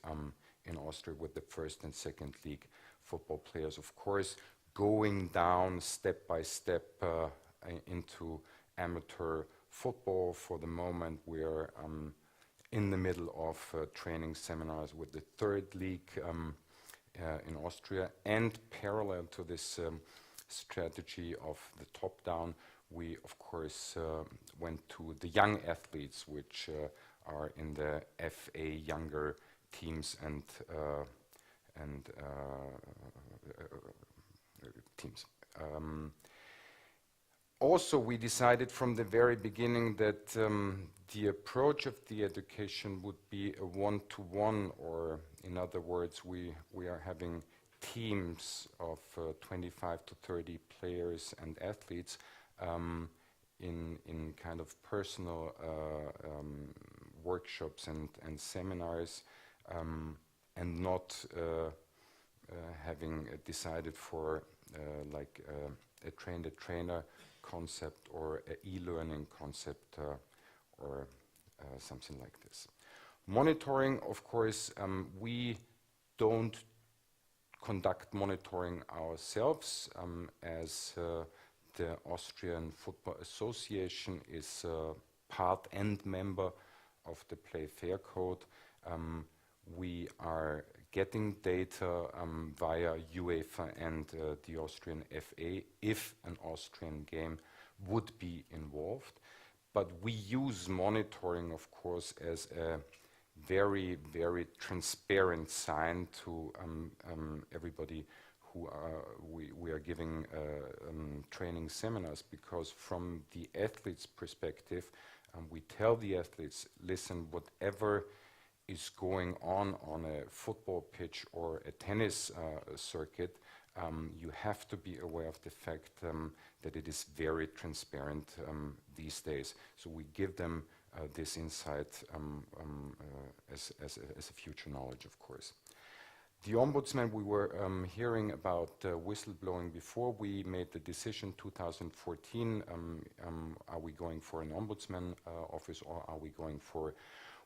in Austria, with the first and second league football players, of course, going down step by step into amateur football. For the moment, we are in the middle of training seminars with the third league in Austria, and parallel to this strategy of the top-down, we of course went to the young athletes, which are in the FA younger teams and teams. Also, we decided from the very beginning that the approach of the education would be a one-to-one, or in other words, we are having teams of 25 to 30 players and athletes in kind of personal workshops and seminars, and not having decided for like a train-the-trainer concept or an e-learning concept or something like this. Monitoring, of course, we don't conduct monitoring ourselves, as the Austrian Football Association is part and member of the Play Fair Code. We are getting data via UEFA and the Austrian FA if an Austrian game would be involved. But we use monitoring, of course, as a very, very transparent sign to everybody who we are giving training seminars, because from the athlete's perspective, we tell the athletes, listen, whatever is going on a football pitch or a tennis circuit, you have to be aware of the fact that it is very transparent these days. So we give them this insight as a future knowledge, of course. The ombudsman, we were hearing about whistleblowing before. We made the decision 2014, are we going for an ombudsman office, or are we going for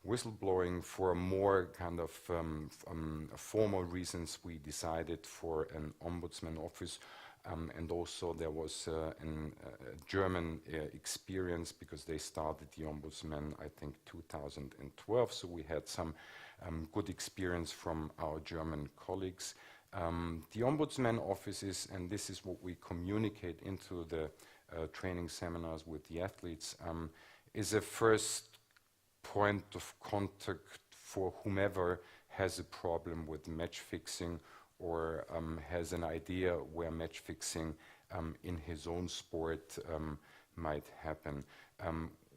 whistleblowing? For more kind of formal reasons, we decided for an ombudsman office, and also there was a German experience, because they started the ombudsman, I think, 2012, so we had some good experience from our German colleagues. The ombudsman offices, and this is what we communicate into the training seminars with the athletes, is a first point of contact for whomever has a problem with match fixing or has an idea where match fixing in his own sport might happen,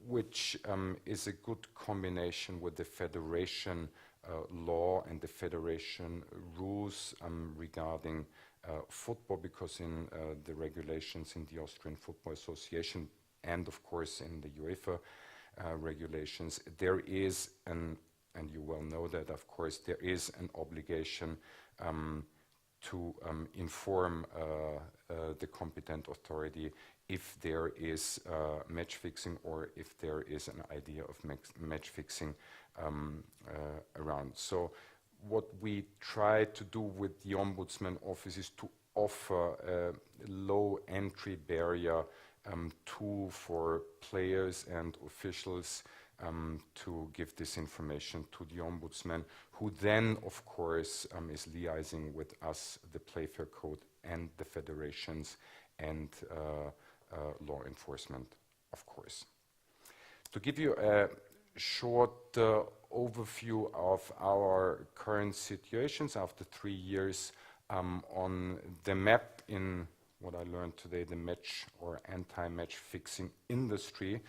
which is a good combination with the federation law and the federation rules regarding football, because in the regulations in the Austrian Football Association and of course in the UEFA regulations, there is an, and you well know that of course, there is an obligation to inform the competent authority if there is match fixing or if there is an idea of match fixing around. So what we try to do with the Ombudsman Office is to offer a low entry barrier tool for players and officials to give this information to the Ombudsman, who then, of course, is liaising with us, the Playfair Code, and the federations and law enforcement, of course. To give you a short overview of our current situations after 3 years on the map in what I learned today, the match or anti-match fixing industry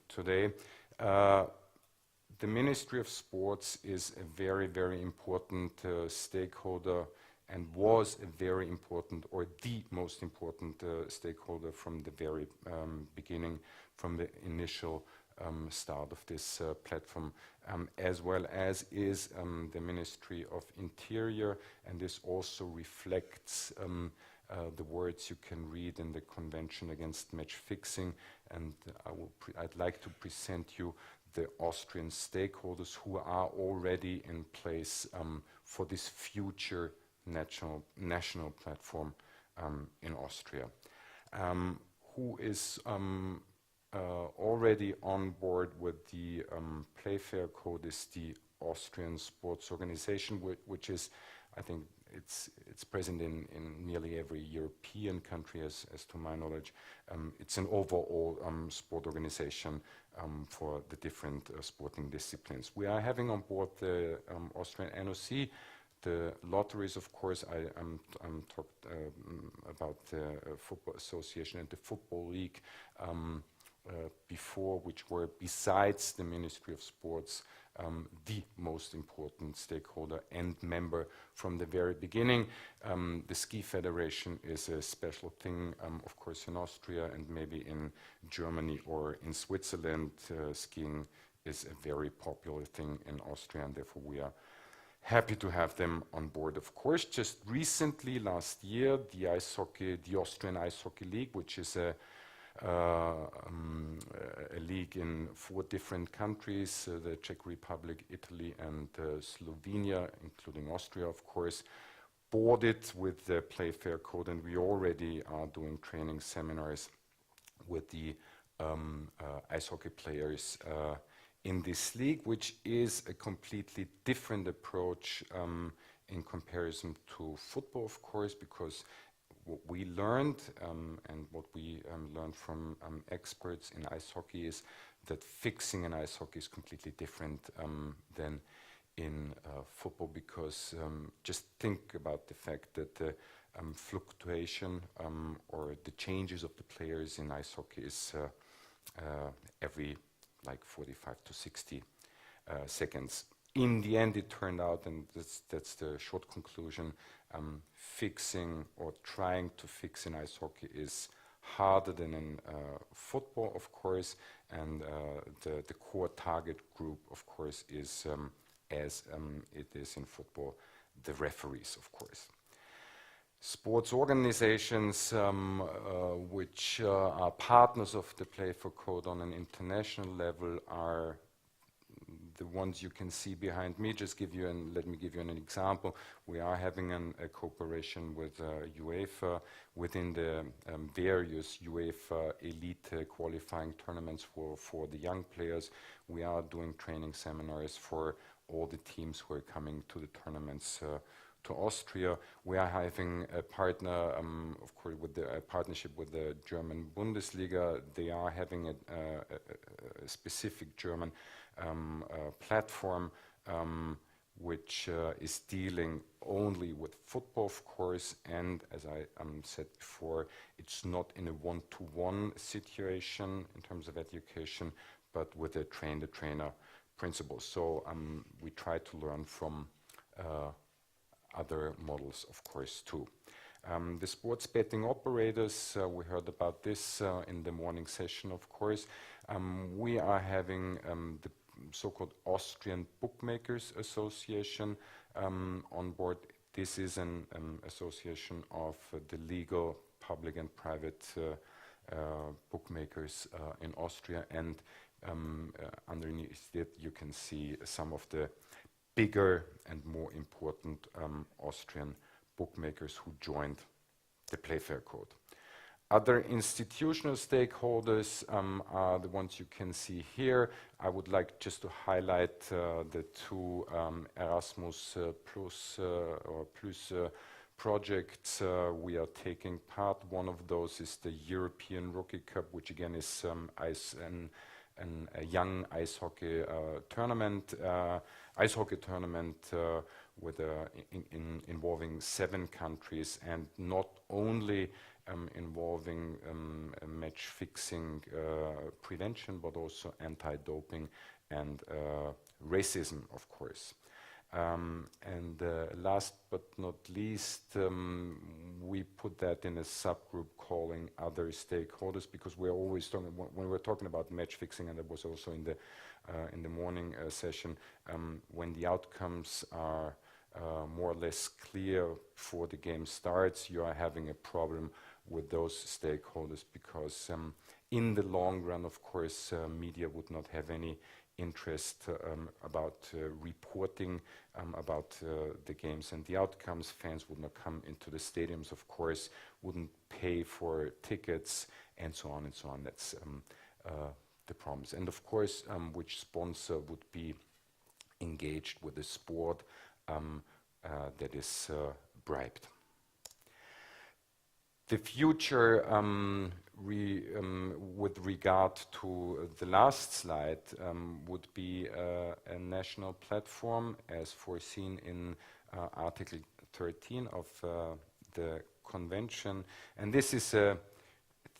today. The Ministry of Sports is a very, very important stakeholder, and was a very important, or the most important stakeholder from the very beginning, from the initial start of this platform, as well as is the Ministry of Interior, and this also reflects the words you can read in the Convention Against Match Fixing. And I'd like to present you the Austrian stakeholders who are already in place for this future national platform in Austria. Who is already on board with the Playfair Code is the Austrian Sports Organization, which is, I think, it's present in nearly every European country, as to my knowledge. It's an overall sport organization for the different sporting disciplines. We are having on board the Austrian NOC, the Lotteries, of course. I'm talked about the Football Association and the Football League before, which were, besides the Ministry of Sports, the most important stakeholder and member from the very beginning. The Ski Federation is a special thing, of course, in Austria, and maybe in Germany or in Switzerland. Skiing is a very popular thing in Austria, and therefore we are happy to have them on board. Of course, just recently, last year, the Austrian Ice Hockey League, which is a league in 4 different countries, the Czech Republic, Italy, and Slovenia, including Austria, of course, boarded with the Playfair Code, and we already are doing training seminars with the ice hockey players in this league, which is a completely different approach in comparison to football, of course, because what we learned and what we learned from experts in ice hockey is that fixing in ice hockey is completely different than in football, because just think about the fact that the fluctuation or the changes of the players in ice hockey is every like 45 to 60 seconds. In the end, it turned out, and that's the short conclusion, fixing or trying to fix in ice hockey is harder than in football, of course, and the core target group, of course, is, as it is in football, the referees, of course. Sports organizations which are partners of the Playfair Code on an international level are the ones you can see behind me. Let me give you an example. We are having a cooperation with UEFA within the various UEFA elite qualifying tournaments for the young players. We are doing training seminars for all the teams who are coming to the tournaments to Austria. We are having a partner, of course, with a partnership with the German Bundesliga. They are having a specific German platform which is dealing only with football, of course, and as I said before, it's not in a one-to-one situation in terms of education, but with a train-the-trainer principle. So we try to learn from other models, of course, too. The sports betting operators, we heard about this in the morning session, of course. We are having the so-called Austrian Bookmakers Association on board. This is an association of the legal, public and private bookmakers in Austria, and underneath it you can see some of the bigger and more important Austrian bookmakers who joined the Playfair Code. Other institutional stakeholders are the ones you can see here. I would like just to highlight the two Erasmus Plus projects we are taking part. One of those is the European Rookie Cup, which again is a young ice hockey tournament. With involving 7 countries, and not only involving match fixing prevention, but also anti-doping and racism, of course. And last but not least, we put that in a subgroup calling other stakeholders, because we're always talking, when we're talking about match fixing, and that was also in the morning session, when the outcomes are more or less clear before the game starts, you are having a problem with those stakeholders, because in the long run, of course, media would not have any interest about reporting about the games and the outcomes. Fans would not come into the stadiums, of course, wouldn't pay for tickets, and so on and so on. That's the promise. And of course, which sponsor would be engaged with the sport that is bribed. The future with regard to the last slide would be a national platform as foreseen in Article 13 of the Convention. And this is a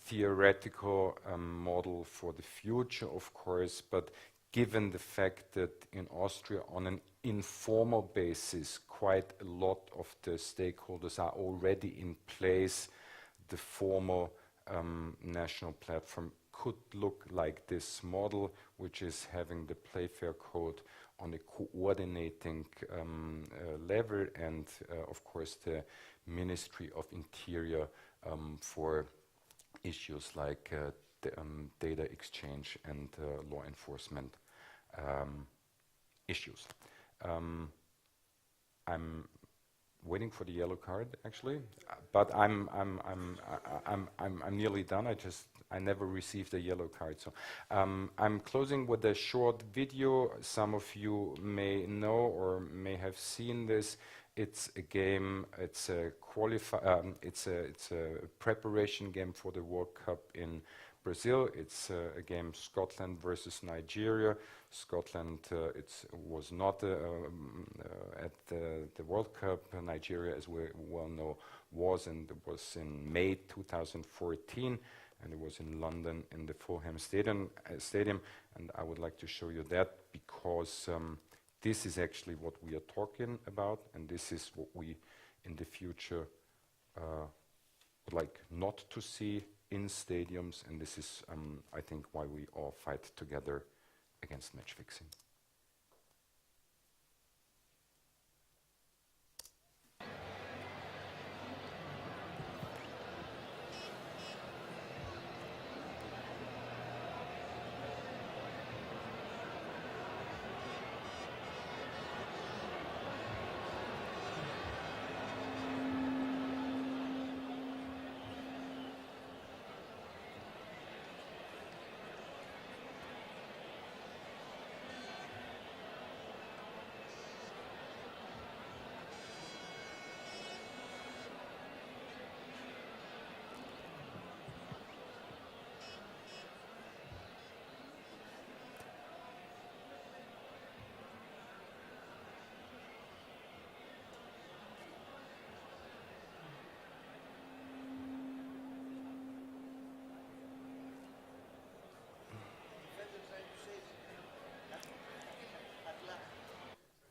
theoretical model for the future, of course, but given the fact that in Austria, on an informal basis, quite a lot of the stakeholders are already in place, the formal national platform could look like this model, which is having the Playfair Code on a coordinating level, and of course the Ministry of Interior for issues like data exchange and law enforcement issues. I'm waiting for the yellow card, actually, but I'm nearly done. I never received a yellow card, so I'm closing with a short video. Some of you may know or may have seen this. It's a game. It's a preparation game for the World Cup in Brazil. It's a game, Scotland versus Nigeria. Scotland was not at the World Cup. Nigeria, as we well know, was, and it was in May 2014, and it was in London in the Fulham Stadium. And I would like to show you that, because this is actually what we are talking about, and this is what we in the future would like not to see in stadiums, and this is, I think, why we all fight together against match fixing.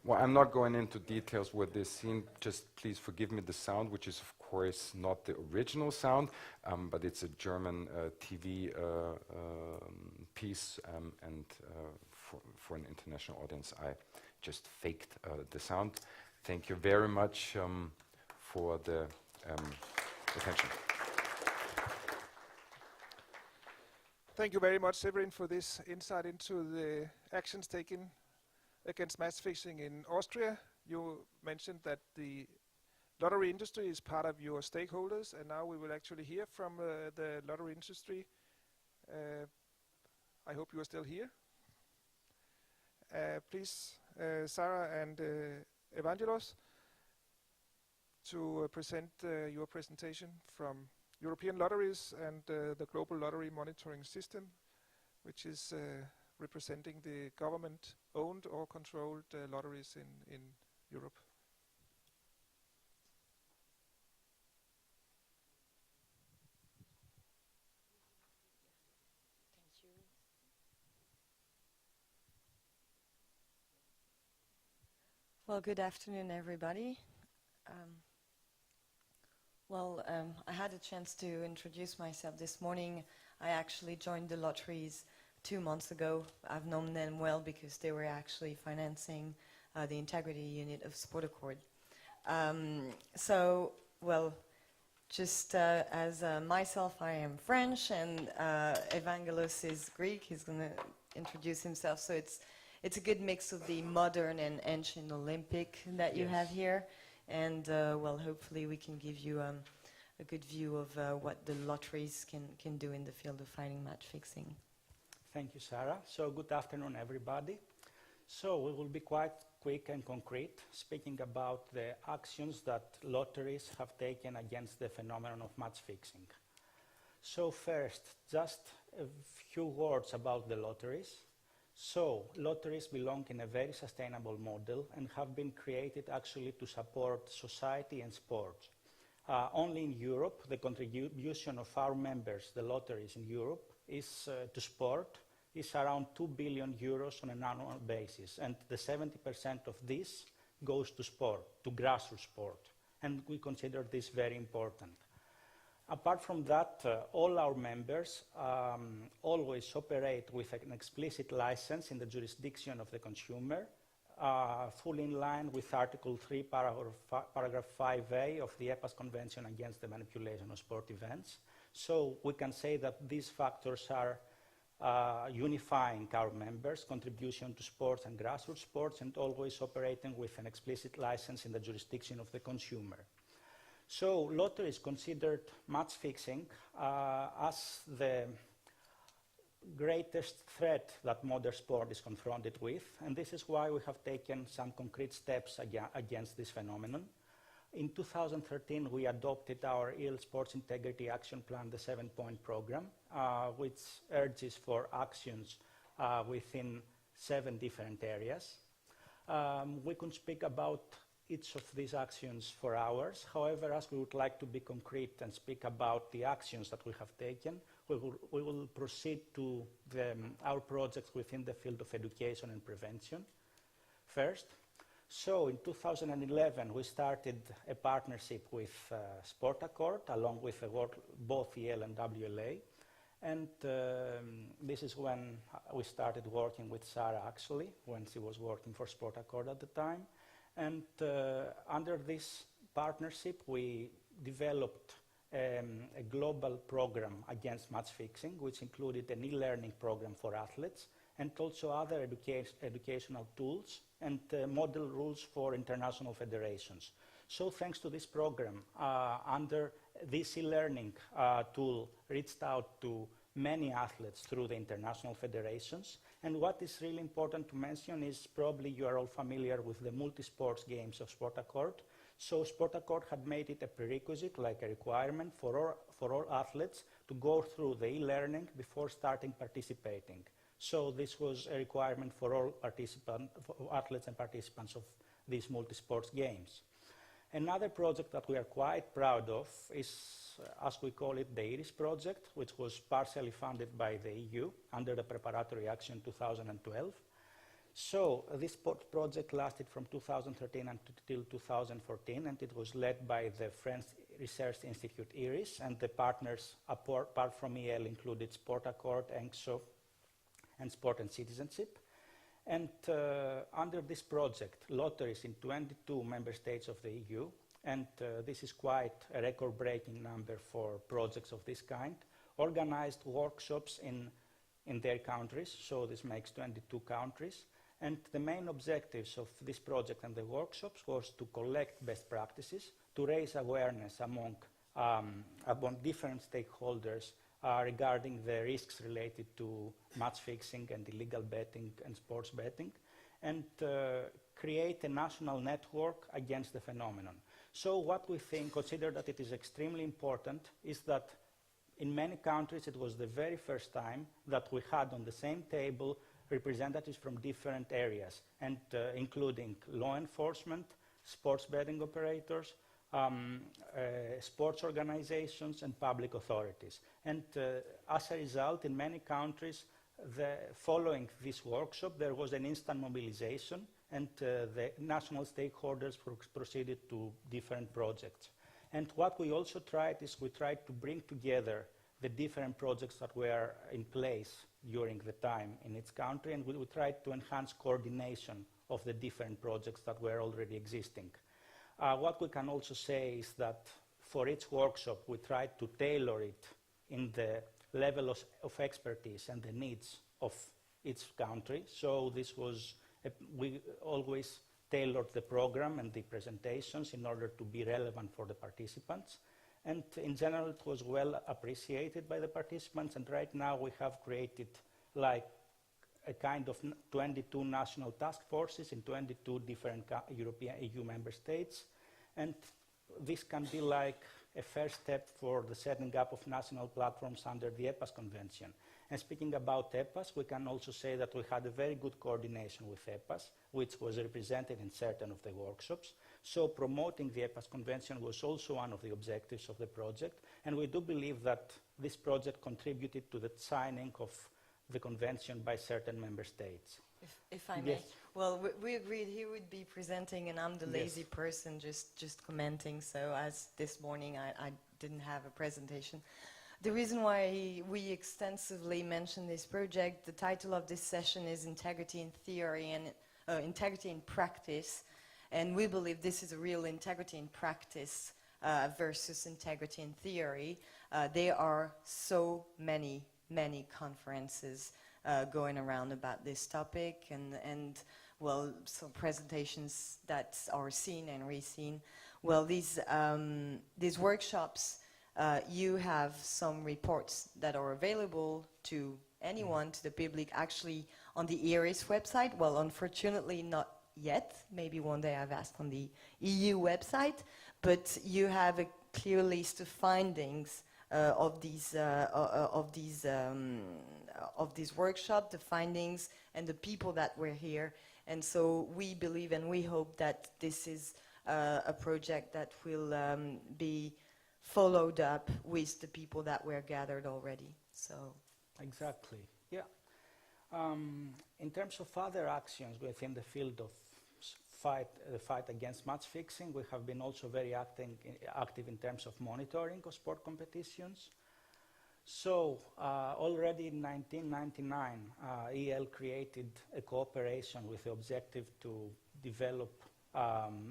Well, I'm not going into details with this scene. Just please forgive me the sound, which is of course not the original sound, but it's a German TV piece, and for an international audience, I just faked the sound. Thank you very much for the attention. Thank you very much, Severin, for this insight into the actions taken against match fixing in Austria. You mentioned that the lottery industry is part of your stakeholders, and now we will actually hear from the lottery industry. I hope you are still here. Please, Sarah and Evangelos, to present your presentation from European Lotteries and the Global Lottery Monitoring System, which is representing the government-owned or controlled lotteries in Europe. Well, good afternoon, everybody. I had a chance to introduce myself this morning. I actually joined the Lotteries 2 months ago. I've known them well because they were actually financing the integrity unit of Sport Accord. As myself, I am French, and Evangelos is Greek. He's going to introduce himself. So it's a good mix of the modern and ancient Olympic that you have here. And hopefully we can give you a good view of what the lotteries can do in the field of fighting match fixing. Thank you, Sarah. So good afternoon, everybody. So we will be quite quick and concrete, speaking about the actions that lotteries have taken against the phenomenon of match fixing. So first, just a few words about the lotteries. So lotteries belong in a very sustainable model and have been created actually to support society and sport. Only in Europe, the contribution of our members, the lotteries in Europe, is to sport is around 2 billion euros on an annual basis, and the 70% of this goes to sport, to grassroots sport, and we consider this very important. Apart from that, all our members always operate with an explicit license in the jurisdiction of the consumer, fully in line with Article 3, Paragraph 5A of the EPA's Convention Against the Manipulation of Sport Events. So we can say that these factors are unifying our members' contribution to sports and grassroots sports, and always operating with an explicit license in the jurisdiction of the consumer. So lottery is considered match fixing as the greatest threat that modern sport is confronted with, and this is why we have taken some concrete steps against this phenomenon. In 2013, we adopted our EL Sports Integrity Action Plan, the 7-point program, which urges for actions within 7 different areas. We can speak about each of these actions for hours. However, as we would like to be concrete and speak about the actions that we have taken, we will proceed to our projects within the field of education and prevention. First, so in 2011, we started a partnership with Sport Accord, along with both EL and WLA. And this is when we started working with Sarah, actually, when she was working for Sport Accord at the time. And under this partnership, we developed a global program against match fixing, which included an e-learning program for athletes, and also other educational tools and model rules for international federations. So thanks to this program, under this e-learning tool reached out to many athletes through the international federations. And what is really important to mention is probably you are all familiar with the multi-sports games of Sport Accord. So Sport Accord had made it a prerequisite, like a requirement for all athletes to go through the e-learning before starting participating. So this was a requirement for all athletes and participants of these multi-sports games. Another project that we are quite proud of is, as we call it, the IRIS project, which was partially funded by the EU under the Preparatory Action 2012. So this project lasted from 2013 until 2014, and it was led by the French Research Institute IRIS, and the partners apart from EL included Sport Accord, ENCSO, and Sport and Citizenship. And under this project, Lotteries in 22 member states of the EU, and this is quite a record-breaking number for projects of this kind, organized workshops in their countries, so this makes 22 countries. And the main objectives of this project and the workshops was to collect best practices, to raise awareness among different stakeholders regarding the risks related to match fixing and illegal betting and sports betting, and create a national network against the phenomenon. So what we consider that it is extremely important is that in many countries it was the very first time that we had on the same table representatives from different areas, and including law enforcement, sports betting operators, sports organizations, and public authorities. And as a result, in many countries, following this workshop, there was an instant mobilization, and the national stakeholders proceeded to different projects. And what we also tried is we tried to bring together the different projects that were in place during the time in each country, and we tried to enhance coordination of the different projects that were already existing. What we can also say is that for each workshop, we tried to tailor it in the level of expertise and the needs of each country. So this was, we always tailored the program and the presentations in order to be relevant for the participants. And in general, it was well appreciated by the participants. And right now we have created like a kind of 22 national task forces in 22 different European EU member states. And this can be like a first step for the setting up of national platforms under the EPAS Convention. And speaking about EPAS, we can also say that we had a very good coordination with EPAS, which was represented in certain of the workshops. So promoting the EPAS Convention was also one of the objectives of the project. And we do believe that this project contributed to the signing of the convention by certain member states. If I may. Well, we agreed he would be presenting, and I'm the lazy person just commenting. So as this morning I didn't have a presentation. The reason why we extensively mention this project, the title of this session is Integrity in Theory and Integrity in Practice. And we believe this is a real integrity in practice versus integrity in theory. There are so many conferences going around about this topic, and well, some presentations that are seen and re-seen. Well, these workshops, you have some reports that are available to anyone, to the public, actually on the IRIS website. Well, unfortunately not yet. Maybe one day I've asked on the EU website, but you have a clear list of findings of these workshops, the findings, and the people that were here. And so we believe and we hope that this is a project that will be followed up with the people that were gathered already. So exactly, yeah. In terms of other actions within the field of the fight against match fixing, we have been also very active in terms of monitoring of sport competitions. So already in 1999, EL created a cooperation with the objective to develop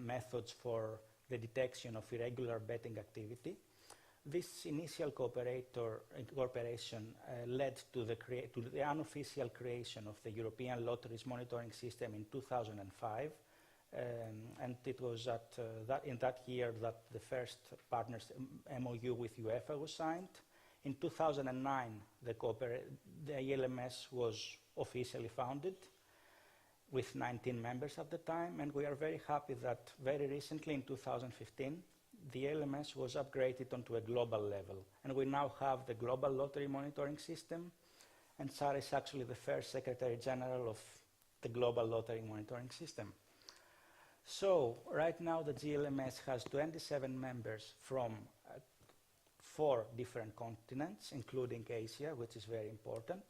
methods for the detection of irregular betting activity. This initial cooperation led to the unofficial creation of the European Lotteries monitoring system in 2005. And it was in that year that the first partners MOU with UEFA was signed. In 2009, the GLMS was officially founded with 19 members at the time, and we are very happy that very recently in 2015, the LMS was upgraded onto a global level, and we now have the Global Lottery Monitoring System, and Sarah is actually the first Secretary General of the Global Lottery Monitoring System. So right now the GLMS has 27 members from 4 different continents, including Asia, which is very important.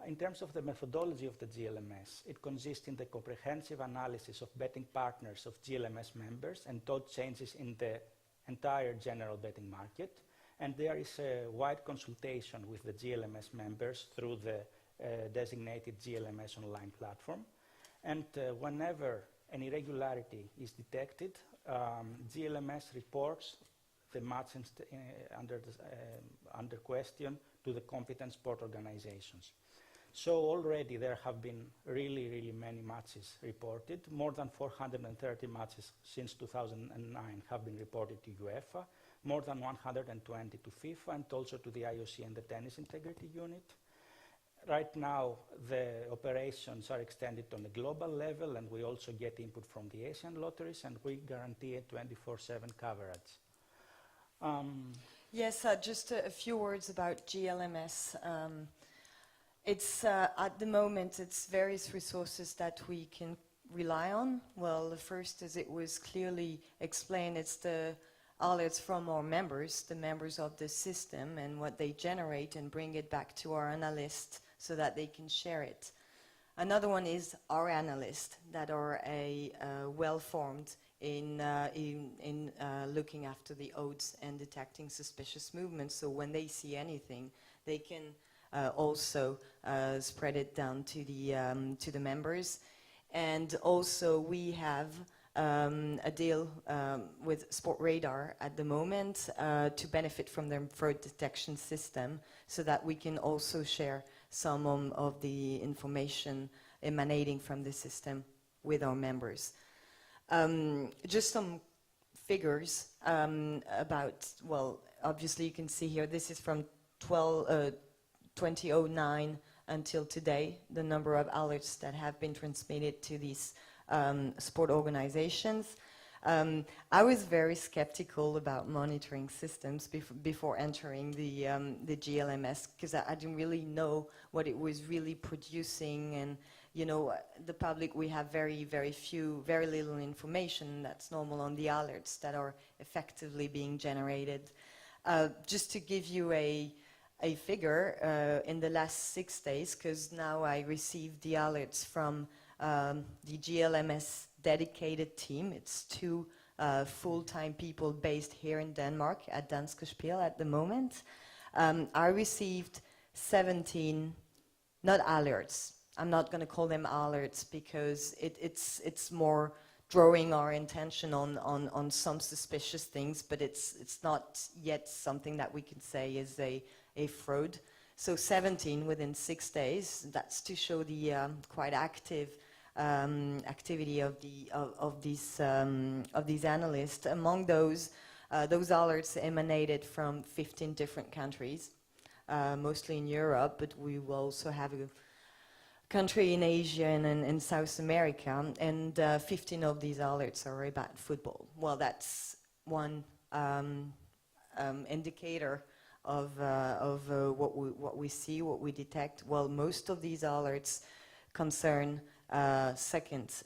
In terms of the methodology of the GLMS, it consists in the comprehensive analysis of betting partners of GLMS members and odd changes in the entire general betting market. And there is a wide consultation with the GLMS members through the designated GLMS online platform. And whenever an irregularity is detected, GLMS reports the match under question to the competent sport organizations. So already there have been really, really many matches reported. More than 430 matches since 2009 have been reported to UEFA, more than 120 to FIFA and also to the IOC and the Tennis Integrity Unit. Right now, the operations are extended on a global level, and we also get input from the Asian lotteries, and we guarantee a 24/7 coverage. Yes, just a few words about GLMS. It's at the moment, it's various resources that we can rely on. Well, the first, as it was clearly explained, it's the alerts from our members, the members of the system, and what they generate and bring it back to our analyst so that they can share it. Another one is our analysts that are well-formed in looking after the odds and detecting suspicious movements. So when they see anything, they can also spread it down to the members. And also we have a deal with Sport Radar at the moment to benefit from their fraud detection system, so that we can also share some of the information emanating from the system with our members. Just some figures about, well, obviously you can see here, this is from 2009 until today, the number of alerts that have been transmitted to these sport organizations. I was very skeptical about monitoring systems before entering the GLMS, because I didn't really know what it was really producing. And you know, the public, we have very little information. That's normal on the alerts that are effectively being generated. Just to give you a figure, in the last 6 days, because now I received the alerts from the GLMS dedicated team. It's 2 full-time people based here in Denmark at Danske Spil at the moment. I received 17, not alerts. I'm not going to call them alerts because it's more drawing our attention on some suspicious things, but it's not yet something that we can say is a fraud. So 17 within 6 days. That's to show the quite active activity of these analysts. Among those alerts emanated from 15 different countries, mostly in Europe, but we will also have a country in Asia and in South America, and 15 of these alerts are about football. Well, that's one indicator of what we see, what we detect. Well, most of these alerts concern second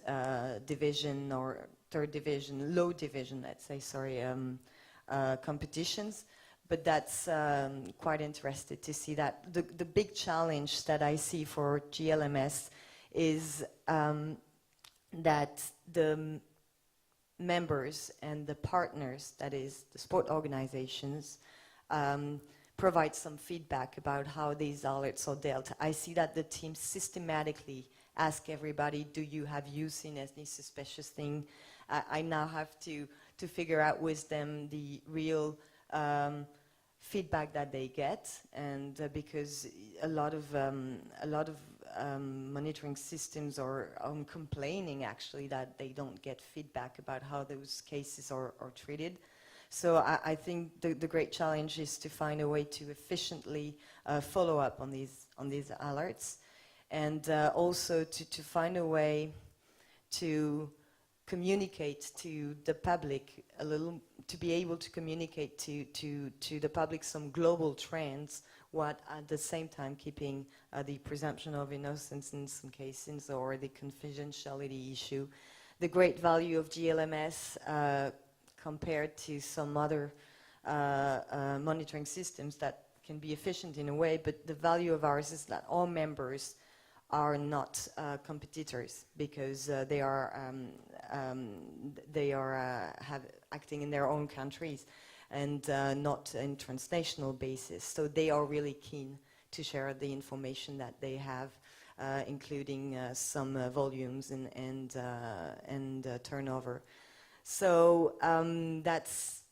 division or third division, low division, let's say, sorry, competitions. But that's quite interesting to see that. The big challenge that I see for GLMS is that the members and the partners, that is the sport organizations, provide some feedback about how these alerts are dealt. I see that the team systematically ask everybody, do you have you seen any suspicious thing? I now have to figure out with them the real feedback that they get, and because a lot of monitoring systems are complaining actually that they don't get feedback about how those cases are treated. So I think the great challenge is to find a way to efficiently follow up on these alerts, and also to find a way to communicate to the public a little, to be able to communicate to the public some global trends, what at the same time keeping the presumption of innocence in some cases, or the confidentiality issue. The great value of GLMS compared to some other monitoring systems that can be efficient in a way, but the value of ours is that all members are not competitors, because they are acting in their own countries and not in transnational basis. So they are really keen to share the information that they have, including some volumes and turnover. So that's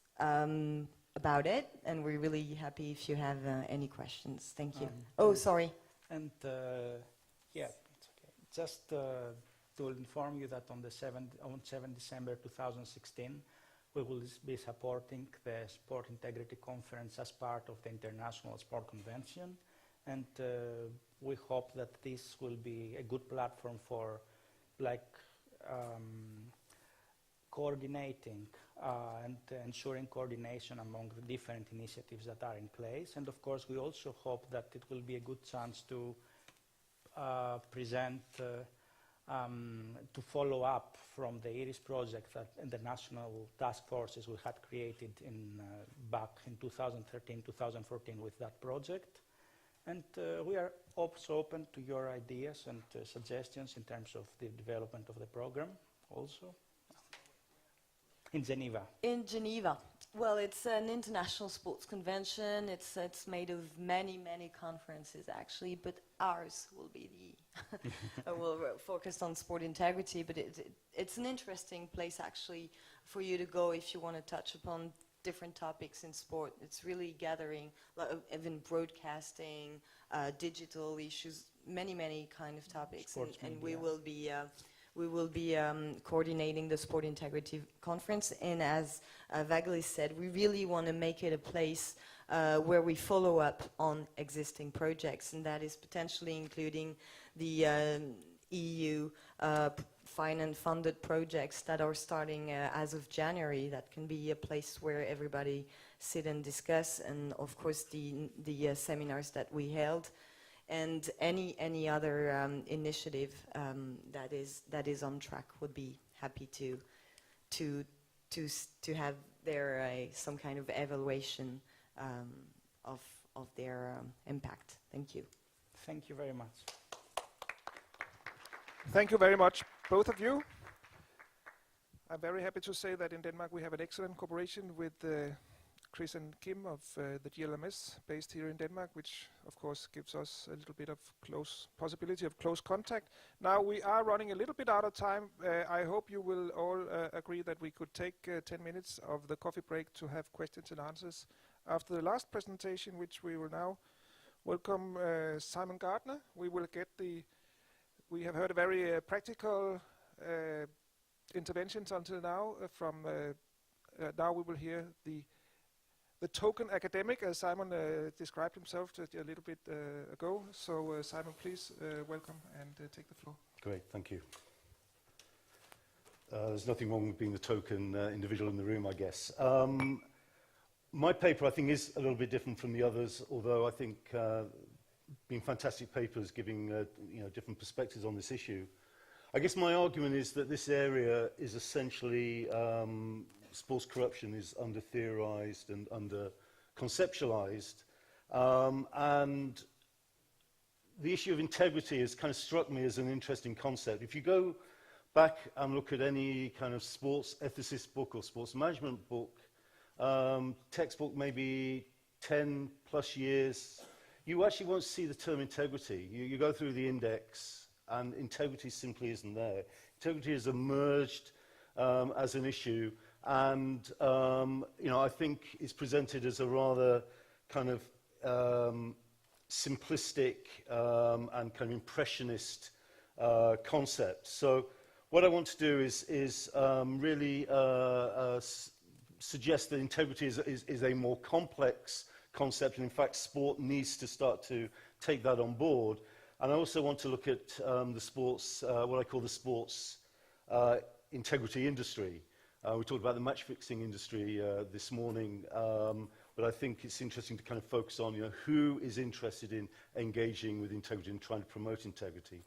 about it, and we're really happy if you have any questions. Thank you. Oh, sorry. And yeah, it's okay. Just to inform you that on 7 December 2016, we will be supporting the Sport Integrity Conference as part of the International Sport Convention, and we hope that this will be a good platform for coordinating and ensuring coordination among the different initiatives that are in place. And of course, we also hope that it will be a good chance to present, to follow up from the IRIS project that the national task forces we had created back in 2013-2014 with that project. And we are also open to your ideas and suggestions in terms of the development of the program also. In Geneva. In Geneva. Well, it's an international sports convention. It's made of many, many conferences, actually, but ours will be the will focus on sport integrity. But it's an interesting place, actually, for you to go if you want to touch upon different topics in sport. It's really gathering, even broadcasting, digital issues, many kind of topics, and we will be. We will be coordinating the Sport Integrity Conference, and as Evangelos said, we really want to make it a place where we follow up on existing projects, and that is potentially including the EU funded projects that are starting as of January. That can be a place where everybody sit and discuss, and of course the seminars that we held. And any other initiative that is on track would be happy to have there some kind of evaluation of their impact. Thank you. Thank you very much. Thank you very much, both of you. I'm very happy to say that in Denmark we have an excellent cooperation with Chris and Kim of the GLMS based here in Denmark, which of course gives us a little bit of possibility of close contact. Now we are running a little bit out of time. I hope you will all agree that we could take 10 minutes of the coffee break to have questions and answers after the last presentation, which we will now welcome Simon Gardiner. We have heard a very practical interventions until now. Now we will hear the token academic, as Simon described himself just a little bit ago. So Simon, please welcome and take the floor. Great, thank you. There's nothing wrong with being the token individual in the room, I guess. My paper, I think, is a little bit different from the others, although I think being fantastic papers giving different perspectives on this issue. I guess my argument is that this area is essentially sports corruption is under-theorized and under-conceptualized. And the issue of integrity has kind of struck me as an interesting concept. If you go back and look at any kind of sports ethicist book or sports management book, textbook maybe 10 plus years, you actually won't see the term integrity. You go through the index and integrity simply isn't there. Integrity has emerged as an issue. And, I think it's presented as a rather kind of simplistic and kind of impressionist concept. So what I want to do is really suggest that integrity is a more complex concept, and in fact sport needs to start to take that on board. And I also want to look at the sports, what I call the sports integrity industry. We talked about the match-fixing industry this morning, but I think it's interesting to kind of focus on who is interested in engaging with integrity and trying to promote integrity.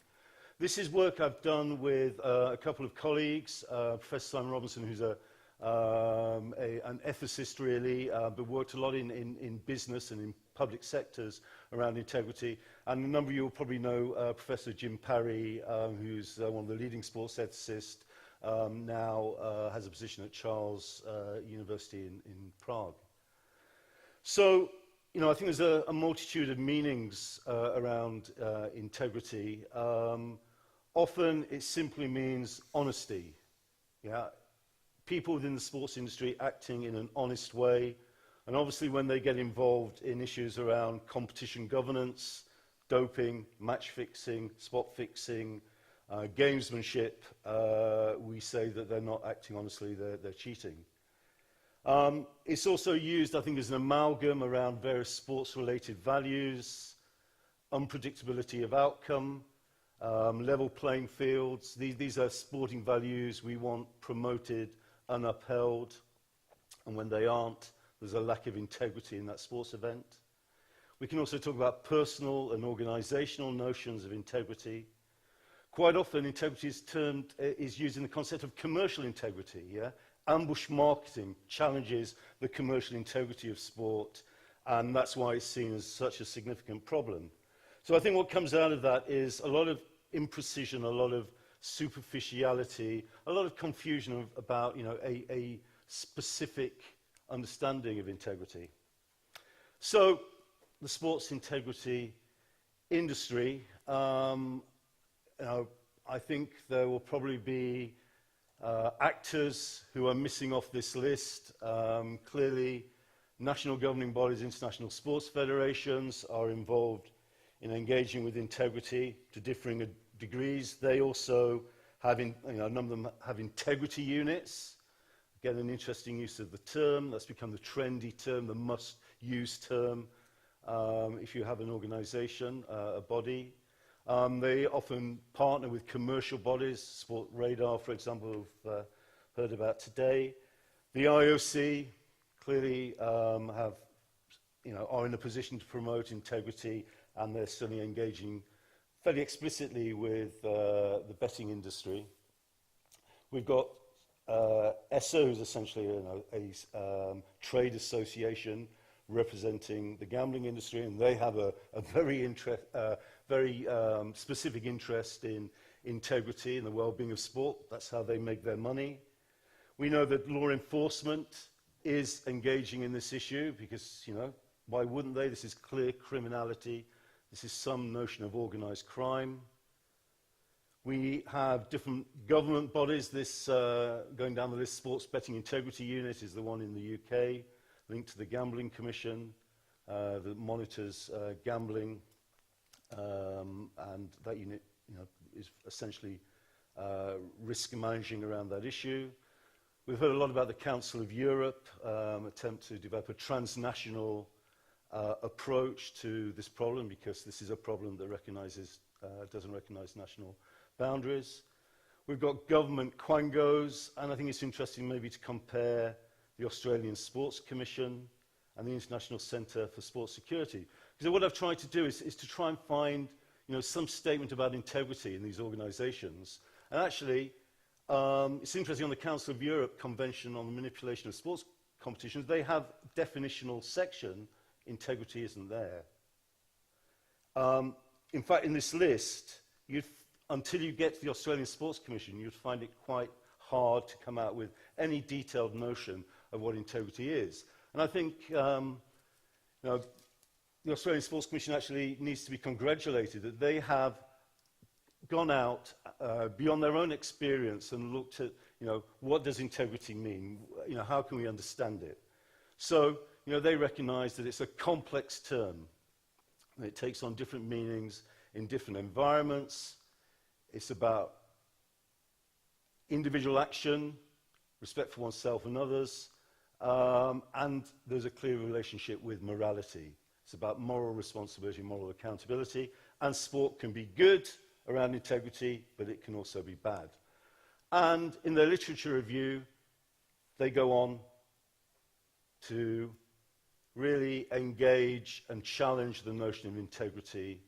This is work I've done with a couple of colleagues, Professor Simon Robinson, who's a an ethicist really, but worked a lot in business and in public sectors around integrity. And a number of you will probably know Professor Jim Parry, who's one of the leading sports ethicists, now has a position at Charles University in Prague. So, you know, I think there's a multitude of meanings around integrity. Often it simply means honesty. Yeah? People within the sports industry acting in an honest way. And obviously when they get involved in issues around competition governance, doping, match fixing, spot fixing, gamesmanship, we say that they're not acting honestly, they're cheating. It's also used, I think, as an amalgam around various sports-related values, unpredictability of outcome, level playing fields. These are sporting values we want promoted and upheld, and when they aren't, there's a lack of integrity in that sports event. We can also talk about personal and organizational notions of integrity. Quite often, integrity is used in the concept of commercial integrity. Yeah? Ambush marketing challenges the commercial integrity of sport, and that's why it's seen as such a significant problem. So I think what comes out of that is a lot of imprecision, a lot of superficiality, a lot of confusion about, you know, a specific understanding of integrity. So the sports integrity industry, you know, I think there will probably be actors who are missing off this list. Clearly, national governing bodies, international sports federations are involved in engaging with integrity to differing degrees. They also have, you know, a number of them have integrity units. Again, an interesting use of the term. That's become the trendy term, the must-use term. If you have an organization, a body, they often partner with commercial bodies, Sport Radar, for example, we've heard about today. The IOC clearly have, you know, are in a position to promote integrity, and they're certainly engaging fairly explicitly with the betting industry. We've got ESSA, who's essentially, you know, a trade association representing the gambling industry, and they have a very specific interest in integrity and the well-being of sport. That's how they make their money. We know that law enforcement is engaging in this issue because, you know, why wouldn't they? This is clear criminality. This is some notion of organized crime. We have different government bodies. This, going down the list, Sports Betting Integrity Unit is the one in the UK, linked to the Gambling Commission that monitors gambling, and that unit, you know, is essentially risk managing around that issue. We've heard a lot about the Council of Europe, attempt to develop a transnational approach to this problem, because this is a problem that doesn't recognize national boundaries. We've got government quangos, and I think it's interesting maybe to compare the Australian Sports Commission and the International Centre for Sports Security. Because what I've tried to do is to try and find, you know, some statement about integrity in these organisations. And actually, it's interesting, on the Council of Europe Convention on the Manipulation of Sports Competitions, they have a definitional section. Integrity isn't there. In fact, in this list, until you get to the Australian Sports Commission, you'd find it quite hard to come out with any detailed notion of what integrity is. And I think you know, the Australian Sports Commission actually needs to be congratulated that they have gone out beyond their own experience and looked at, you know, what does integrity mean? You know, how can we understand it? So, you know, they recognize that it's a complex term. And it takes on different meanings in different environments. It's about individual action, respect for oneself and others, and there's a clear relationship with morality. It's about moral responsibility, moral accountability, and sport can be good around integrity, but it can also be bad. And in their literature review, they go on to really engage and challenge the notion of integrity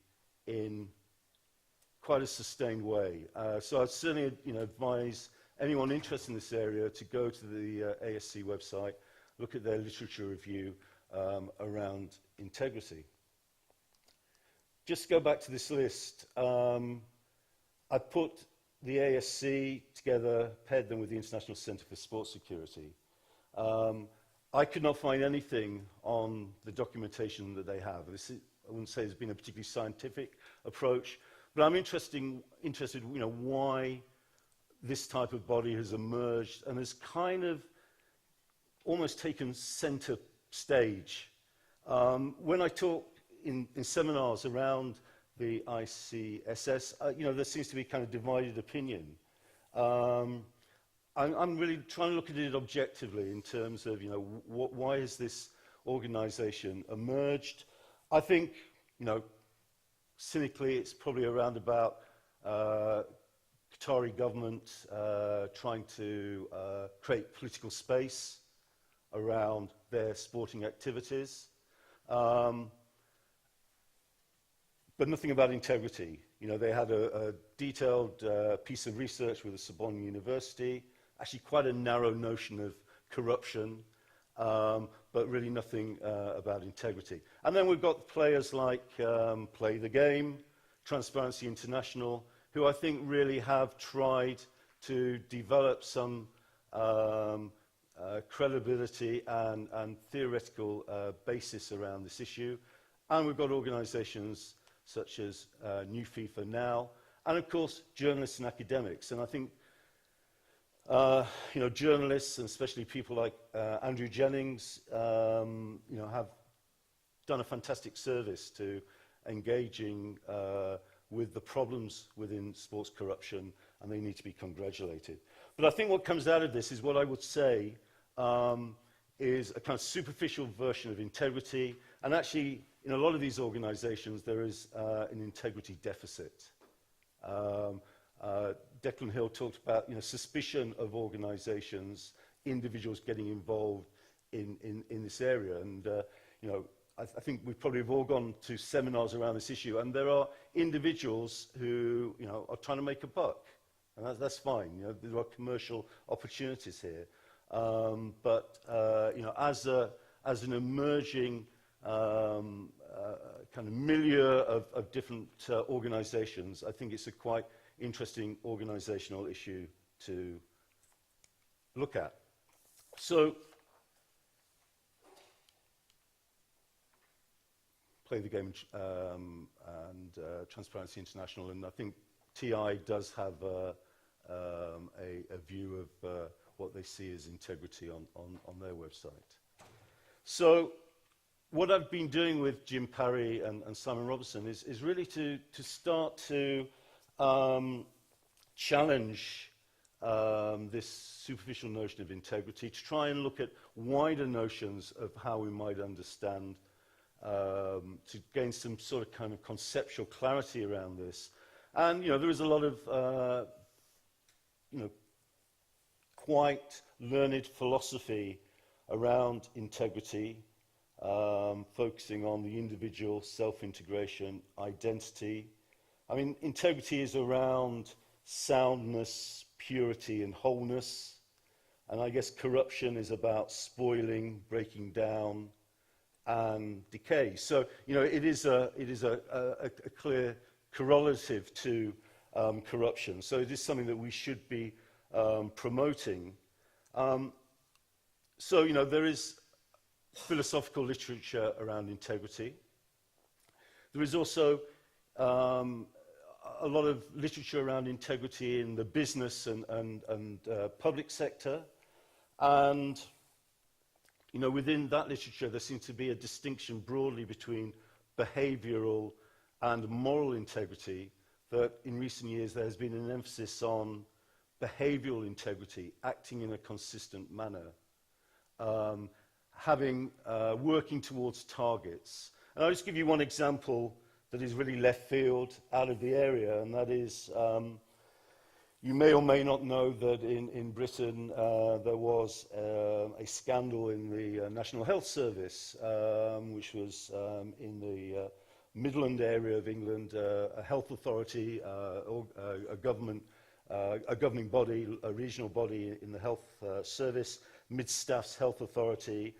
in quite a sustained way. So I'd certainly, you know, advise anyone interested in this area to go to the ASC website, look at their literature review around integrity. Just to go back to this list, I put the ASC together, paired them with the International Centre for Sports Security. I could not find anything on the documentation that they have. I wouldn't say it's been a particularly scientific approach, but I'm interested, why this type of body has emerged and has kind of almost taken center stage. When I talk in seminars around the ICSS, there seems to be kind of divided opinion. I'm really trying to look at it objectively in terms of, why has this organization emerged? I think, cynically, it's probably around about Qatari government trying to create political space around their sporting activities. But nothing about integrity. They had a detailed piece of research with the Sorbonne University, actually quite a narrow notion of corruption, but really nothing about integrity. And then we've got players like Play the Game, Transparency International, who I think really have tried to develop some credibility and theoretical basis around this issue. And we've got organizations such as New FIFA Now, and of course journalists and academics. And I think journalists, and especially people like Andrew Jennings, have done a fantastic service to engaging with the problems within sports corruption, and they need to be congratulated. But I think what comes out of this is what I would say is a kind of superficial version of integrity, and actually in a lot of these organizations there is an integrity deficit. Declan Hill talked about suspicion of organizations, individuals getting involved in this area, and I think we probably have all gone to seminars around this issue, and there are individuals who are trying to make a buck, and that's fine. There are commercial opportunities here, but as an emerging kind of milieu of different organizations, I think it's a quite interesting organizational issue to look at. So, Play the Game and Transparency International, and I think TI does have a view of what they see as integrity on their website. So, what I've been doing with Jim Parry and Simon Robertson is really to start to challenge this superficial notion of integrity, to try and look at wider notions of how we might understand, to gain some sort of kind of conceptual clarity around this. And, there is a lot of, quite learned philosophy around integrity, focusing on the individual, self-integration, identity. I mean, integrity is around soundness, purity, and wholeness. And I guess corruption is about spoiling, breaking down, and decay. So, it is a clear correlative to corruption. So it is something that we should be promoting. So, there is philosophical literature around integrity. There is also a lot of literature around integrity in the business and public sector. And, within that literature, there seems to be a distinction broadly between behavioral and moral integrity, that in recent years there has been an emphasis on behavioral integrity, acting in a consistent manner, working towards targets. And I'll just give you one example that is really left field, out of the area, and that is, you may or may not know that in Britain there was a scandal in the National Health Service, which was in the Midland area of England, a health authority, a government a governing body, a regional body in the health service, Mid-Staff's Health Authority.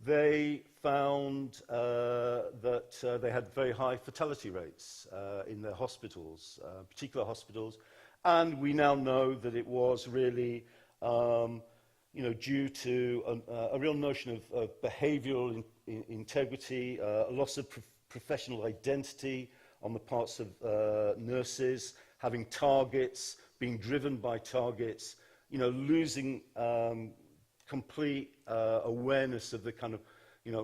They found that they had very high fatality rates in their hospitals, particular hospitals, and we now know that it was really due to a real notion of behavioural integrity, a loss of professional identity on the parts of nurses, having targets, being driven by targets, losing complete awareness of the kind of,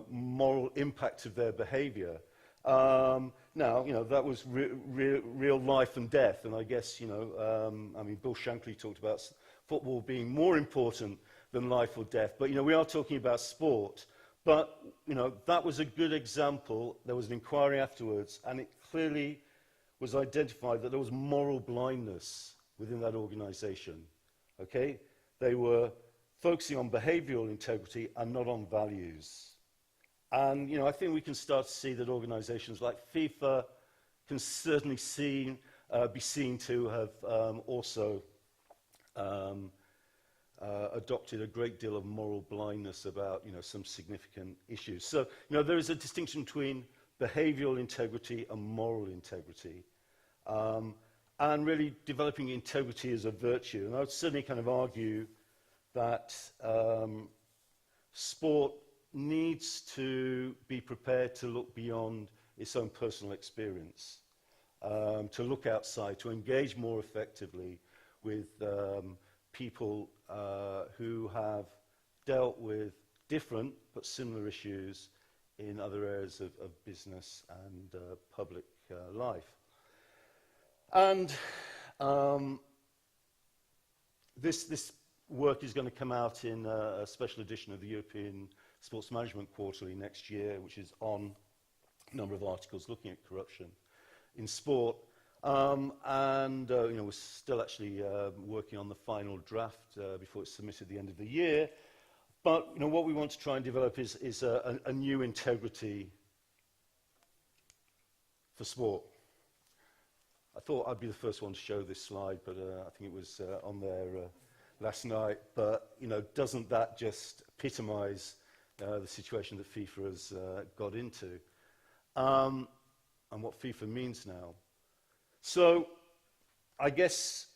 moral impact of their behaviour. Now, that was real life and death, and I guess, Bill Shankly talked about football being more important than life or death, but, we are talking about sport. But, that was a good example. There was an inquiry afterwards, and it clearly was identified that there was moral blindness within that organisation, okay? They were focusing on behavioural integrity and not on values. And, I think we can start to see that organisations like FIFA can certainly be seen to have also adopted a great deal of moral blindness about, some significant issues. So, there is a distinction between behavioural integrity and moral integrity, and really developing integrity as a virtue. And I would certainly kind of argue that sport needs to be prepared to look beyond its own personal experience, to look outside, to engage more effectively with people who have dealt with different but similar issues in other areas of business and public life. And this work is going to come out in a special edition of the European Sports Management Quarterly next year, which is on a number of articles looking at corruption in sport. We're still actually working on the final draft before it's submitted at the end of the year. But what we want to try and develop is a new integrity for sport. I thought I'd be the first one to show this slide, but I think it was on there last night. But doesn't that just epitomise the situation that FIFA has got into, and what FIFA means now? So, I guess,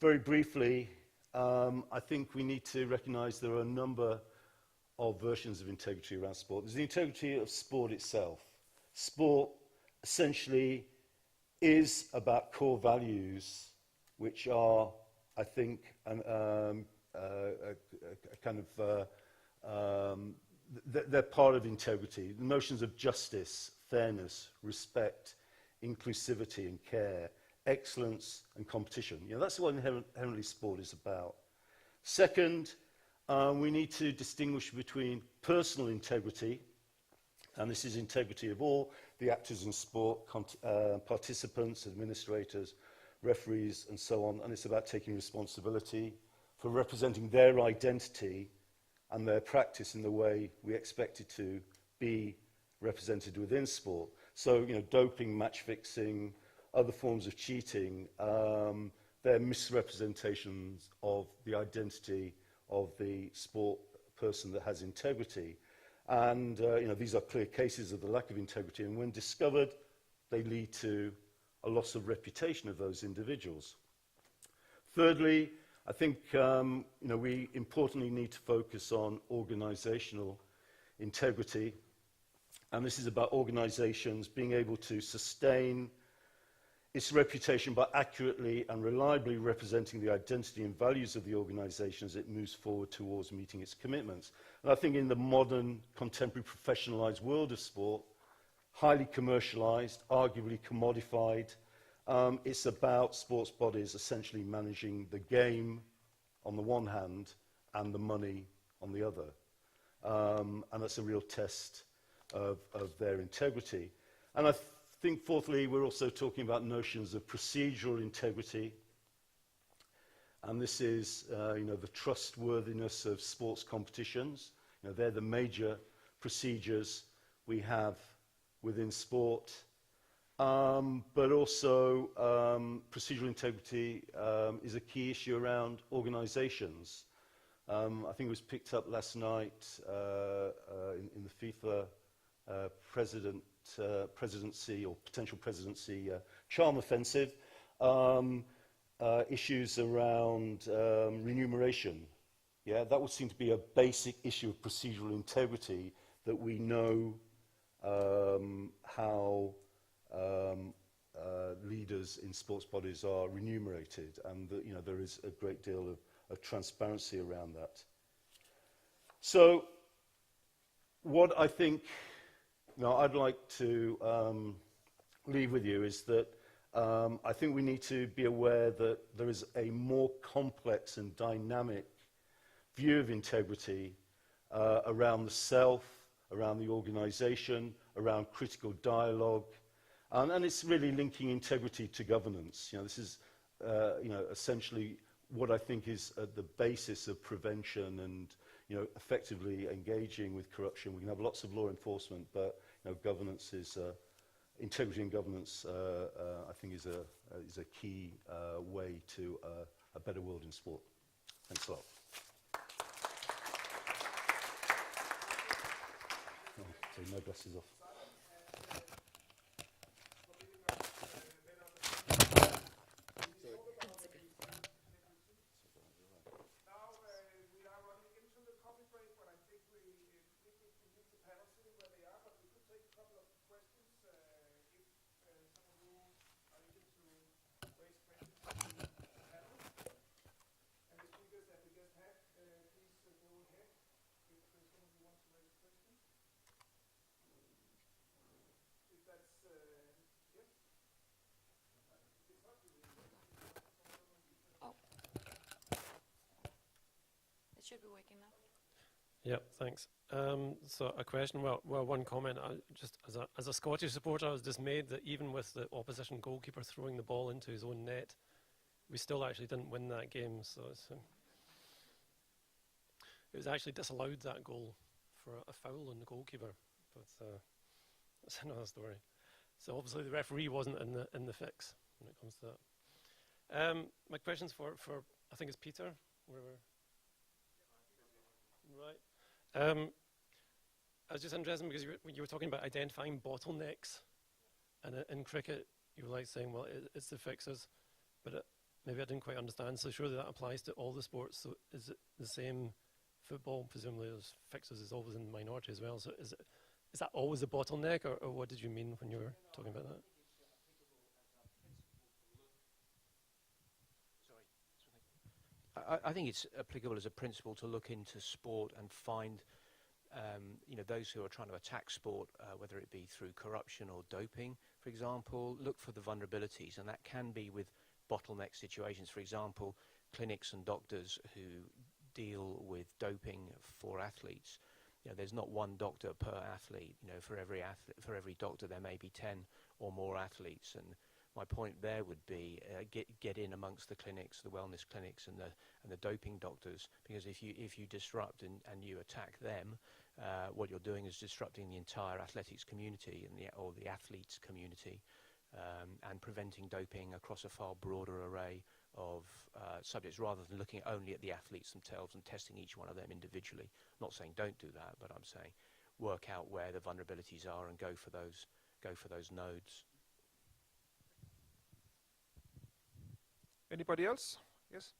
very briefly, I think we need to recognise there are a number of versions of integrity around sport. There's the integrity of sport itself. Sport, essentially, is about core values, which are, I think, they're part of integrity. The notions of justice, fairness, respect, inclusivity and care, excellence and competition. That's what inherently sport is about. Second, we need to distinguish between personal integrity, and this is integrity of all the actors in sport, participants, administrators, referees and so on, and it's about taking responsibility for representing their identity and their practice in the way we expect it to be represented within sport. So, doping, match fixing, other forms of cheating, they're misrepresentations of the identity of the sport person that has integrity. And, these are clear cases of the lack of integrity, and when discovered, they lead to a loss of reputation of those individuals. Thirdly, I think, we importantly need to focus on organisational integrity. And this is about organisations being able to sustain its reputation by accurately and reliably representing the identity and values of the organisation as it moves forward towards meeting its commitments. And I think in the modern, contemporary, professionalised world of sport, highly commercialised, arguably commodified, it's about sports bodies essentially managing the game on the one hand and the money on the other. And that's a real test of their integrity. And I think, fourthly, we're also talking about notions of procedural integrity. And this is, the trustworthiness of sports competitions. They're the major procedures we have within sport. But also procedural integrity is a key issue around organisations. I think it was picked up last night in the FIFA presidency or potential presidency charm offensive, issues around remuneration. Yeah, that would seem to be a basic issue of procedural integrity, that we know how leaders in sports bodies are remunerated, and that, you know, there is a great deal of transparency around that. So what I think, you know, I'd like to leave with you is that I think we need to be aware that there is a more complex and dynamic view of integrity around the self, around the organisation, around critical dialogue, and it's really linking integrity to governance. You know, this is you know, essentially what I think is at the basis of prevention and, you know, effectively engaging with corruption. We can have lots of law enforcement, but, you know, governance is integrity and governance. I think is a key way to a better world in sport. Thanks a lot. Oh, sorry, my glasses off. Should be working now. Yeah, thanks. So a question, well, one comment. Just as a Scottish supporter, I was dismayed that even with the opposition goalkeeper throwing the ball into his own net, we still actually didn't win that game. So it was actually disallowed, that goal, for a foul on the goalkeeper. But that's another story. So obviously the referee wasn't in the fix when it comes to that. My question's for I think it's Peter. Wherever. Right. I was just interested because you were talking about identifying bottlenecks, and in cricket you were like saying, well, it's the fixes, but maybe I didn't quite understand. So surely that applies to all the sports. So is it the same? Football, presumably, there's fixes is always in the minority as well. So is that always a bottleneck, or what did you mean when you were talking about that? I think it's applicable as a principle to look into sport and find, you know, those who are trying to attack sport, whether it be through corruption or doping, for example, look for the vulnerabilities, and that can be with bottleneck situations. For example, clinics and doctors who deal with doping for athletes. You know, there's not one doctor per athlete. You know, for every doctor there may be 10 or more athletes, and my point there would be get in amongst the clinics, the wellness clinics, and the doping doctors, because if you disrupt and you attack them, what you're doing is disrupting the entire athletics community and or the athletes community, and preventing doping across a far broader array of subjects, rather than looking only at the athletes themselves and testing each one of them individually. I'm not saying don't do that, but I'm saying work out where the vulnerabilities are and go for those nodes. Anybody else? Yes.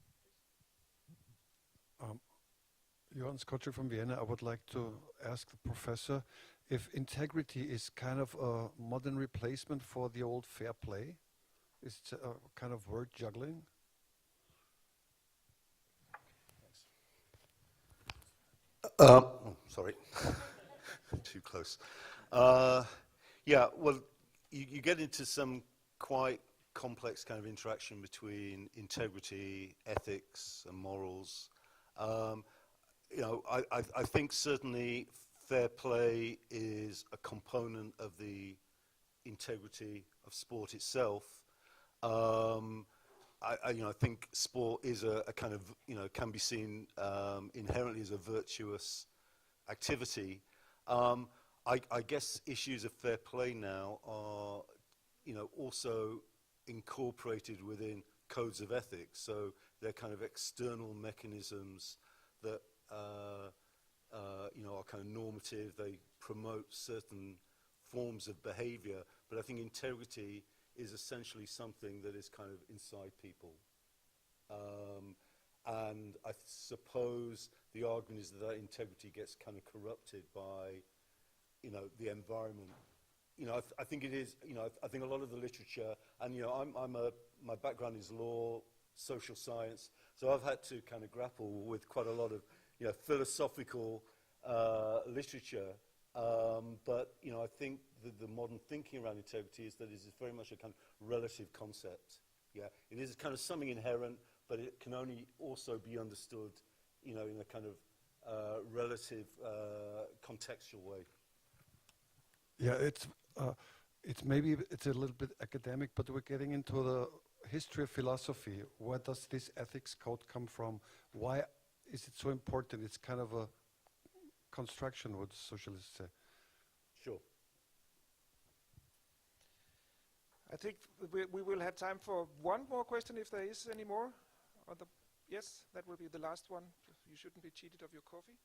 Johan Skotcher from Vienna. I would like to ask the professor if integrity is kind of a modern replacement for the old fair play. Is it a kind of word juggling? Sorry, too close. Yeah, well, you get into some quite complex kind of interaction between integrity, ethics, and morals. You know, I think certainly fair play is a component of the integrity of sport itself. You know, I think sport is a kind of, you know, can be seen inherently as a virtuous activity. I guess issues of fair play now are also incorporated within codes of ethics. So they're kind of external mechanisms that are kind of normative. They promote certain forms of behavior, but I think integrity is essentially something that is kind of inside people. And I suppose the argument is that integrity gets kind of corrupted by, the environment. I think it is, I think a lot of the literature, and, my background is law, social science, so I've had to kind of grapple with quite a lot of, philosophical literature. But, I think the modern thinking around integrity is that it is very much a kind of relative concept. Yeah, it is kind of something inherent, but it can only also be understood, in a kind of relative, contextual way. Yeah, it's maybe it's a little bit academic, but we're getting into the history of philosophy. Where does this ethics code come from? Why is it so important? It's kind of a construction, would socialists say. Sure. I think we will have time for one more question if there is any more. Yes, that will be the last one. You shouldn't be cheated of your coffee.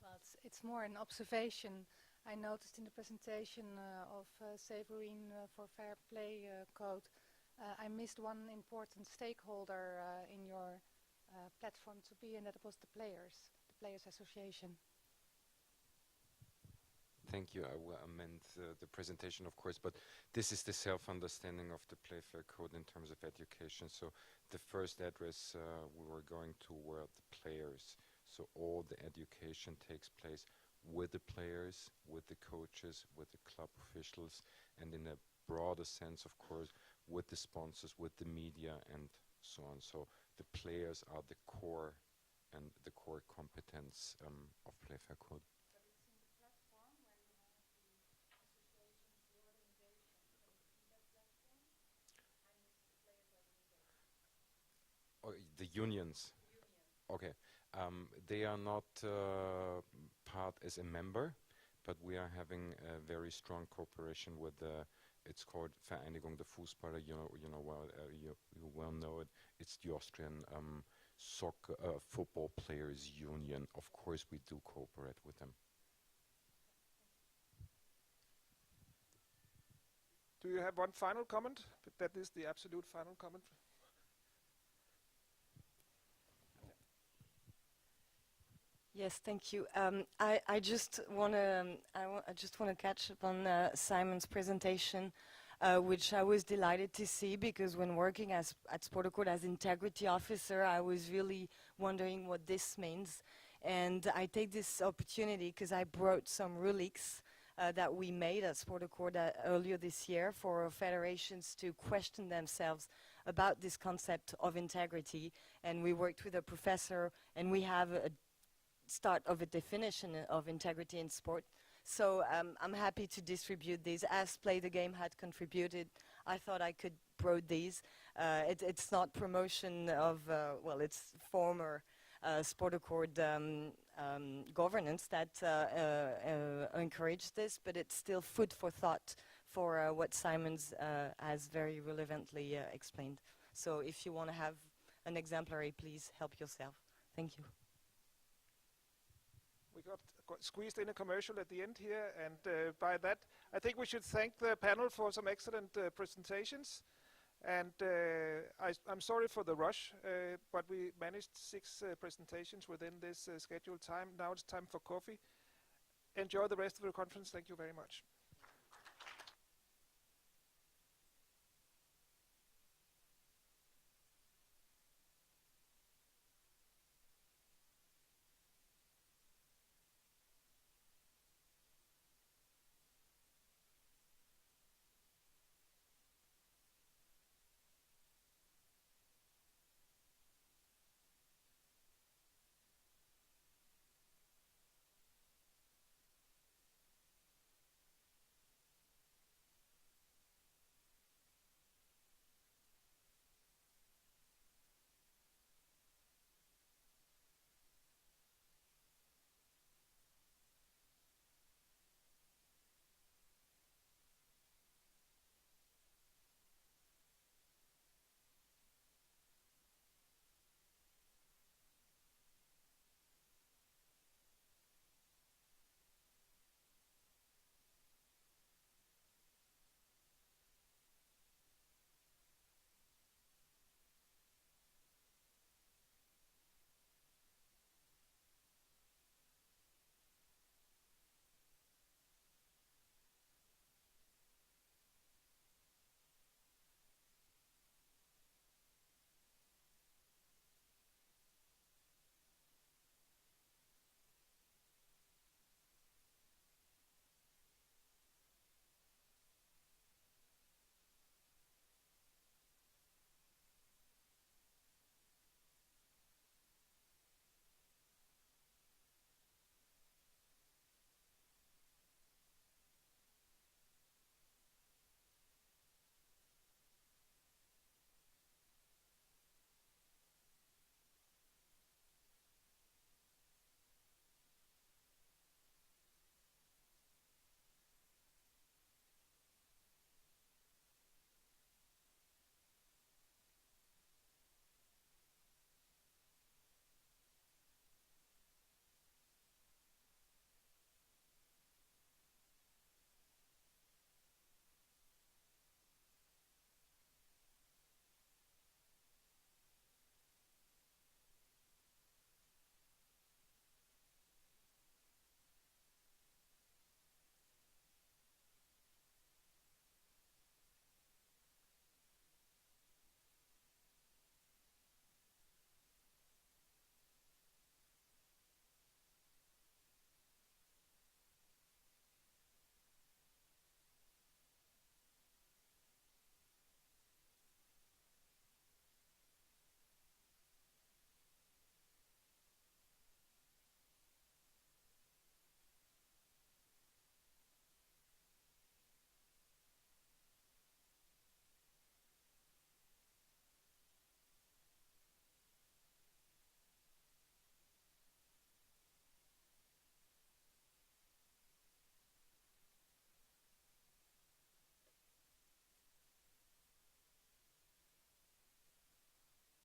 Well, it's more an observation. I noticed in the presentation of Severin for Fair Play Code, I missed one important stakeholder in your platform to be, and that was the Players Association. Thank you. I will amend the presentation, of course, but this is the self-understanding of the Playfair Code in terms of education. So the first address we were going to were the players. So all the education takes place with the players, with the coaches, with the club officials, and in a broader sense, of course, with the sponsors, with the media, and so on. So the players are the core and the core competence of Playfair Code. The unions. Okay. They are not part as a member, but we are having a very strong cooperation with it's called Vereinigung der Fußballer. You well know it. It's the Austrian football players union. Of course, we do cooperate with them. Do you have one final comment? That is the absolute final comment. Yes, thank you. I just want to catch up on Simon's presentation, which I was delighted to see, because when working at Sportaccord as integrity officer, I was really wondering what this means. And I take this opportunity because I brought some relics that we made at Sportaccord earlier this year for federations to question themselves about this concept of integrity. And we worked with a professor, and we have a start of a definition of integrity in sport. So I'm happy to distribute these. As Play the Game had contributed, I thought I could brought these. It's not promotion of, it's former Sportaccord governance that encouraged this, but it's still food for thought for what Simons has very relevantly explained. So if you want to have an exemplary, please help yourself. Thank you. We got squeezed in a commercial at the end here, and by that, I think we should thank the panel for some excellent presentations. And I'm sorry for the rush, but we managed 6 presentations within this scheduled time. Now it's time for coffee. Enjoy the rest of the conference. Thank you very much.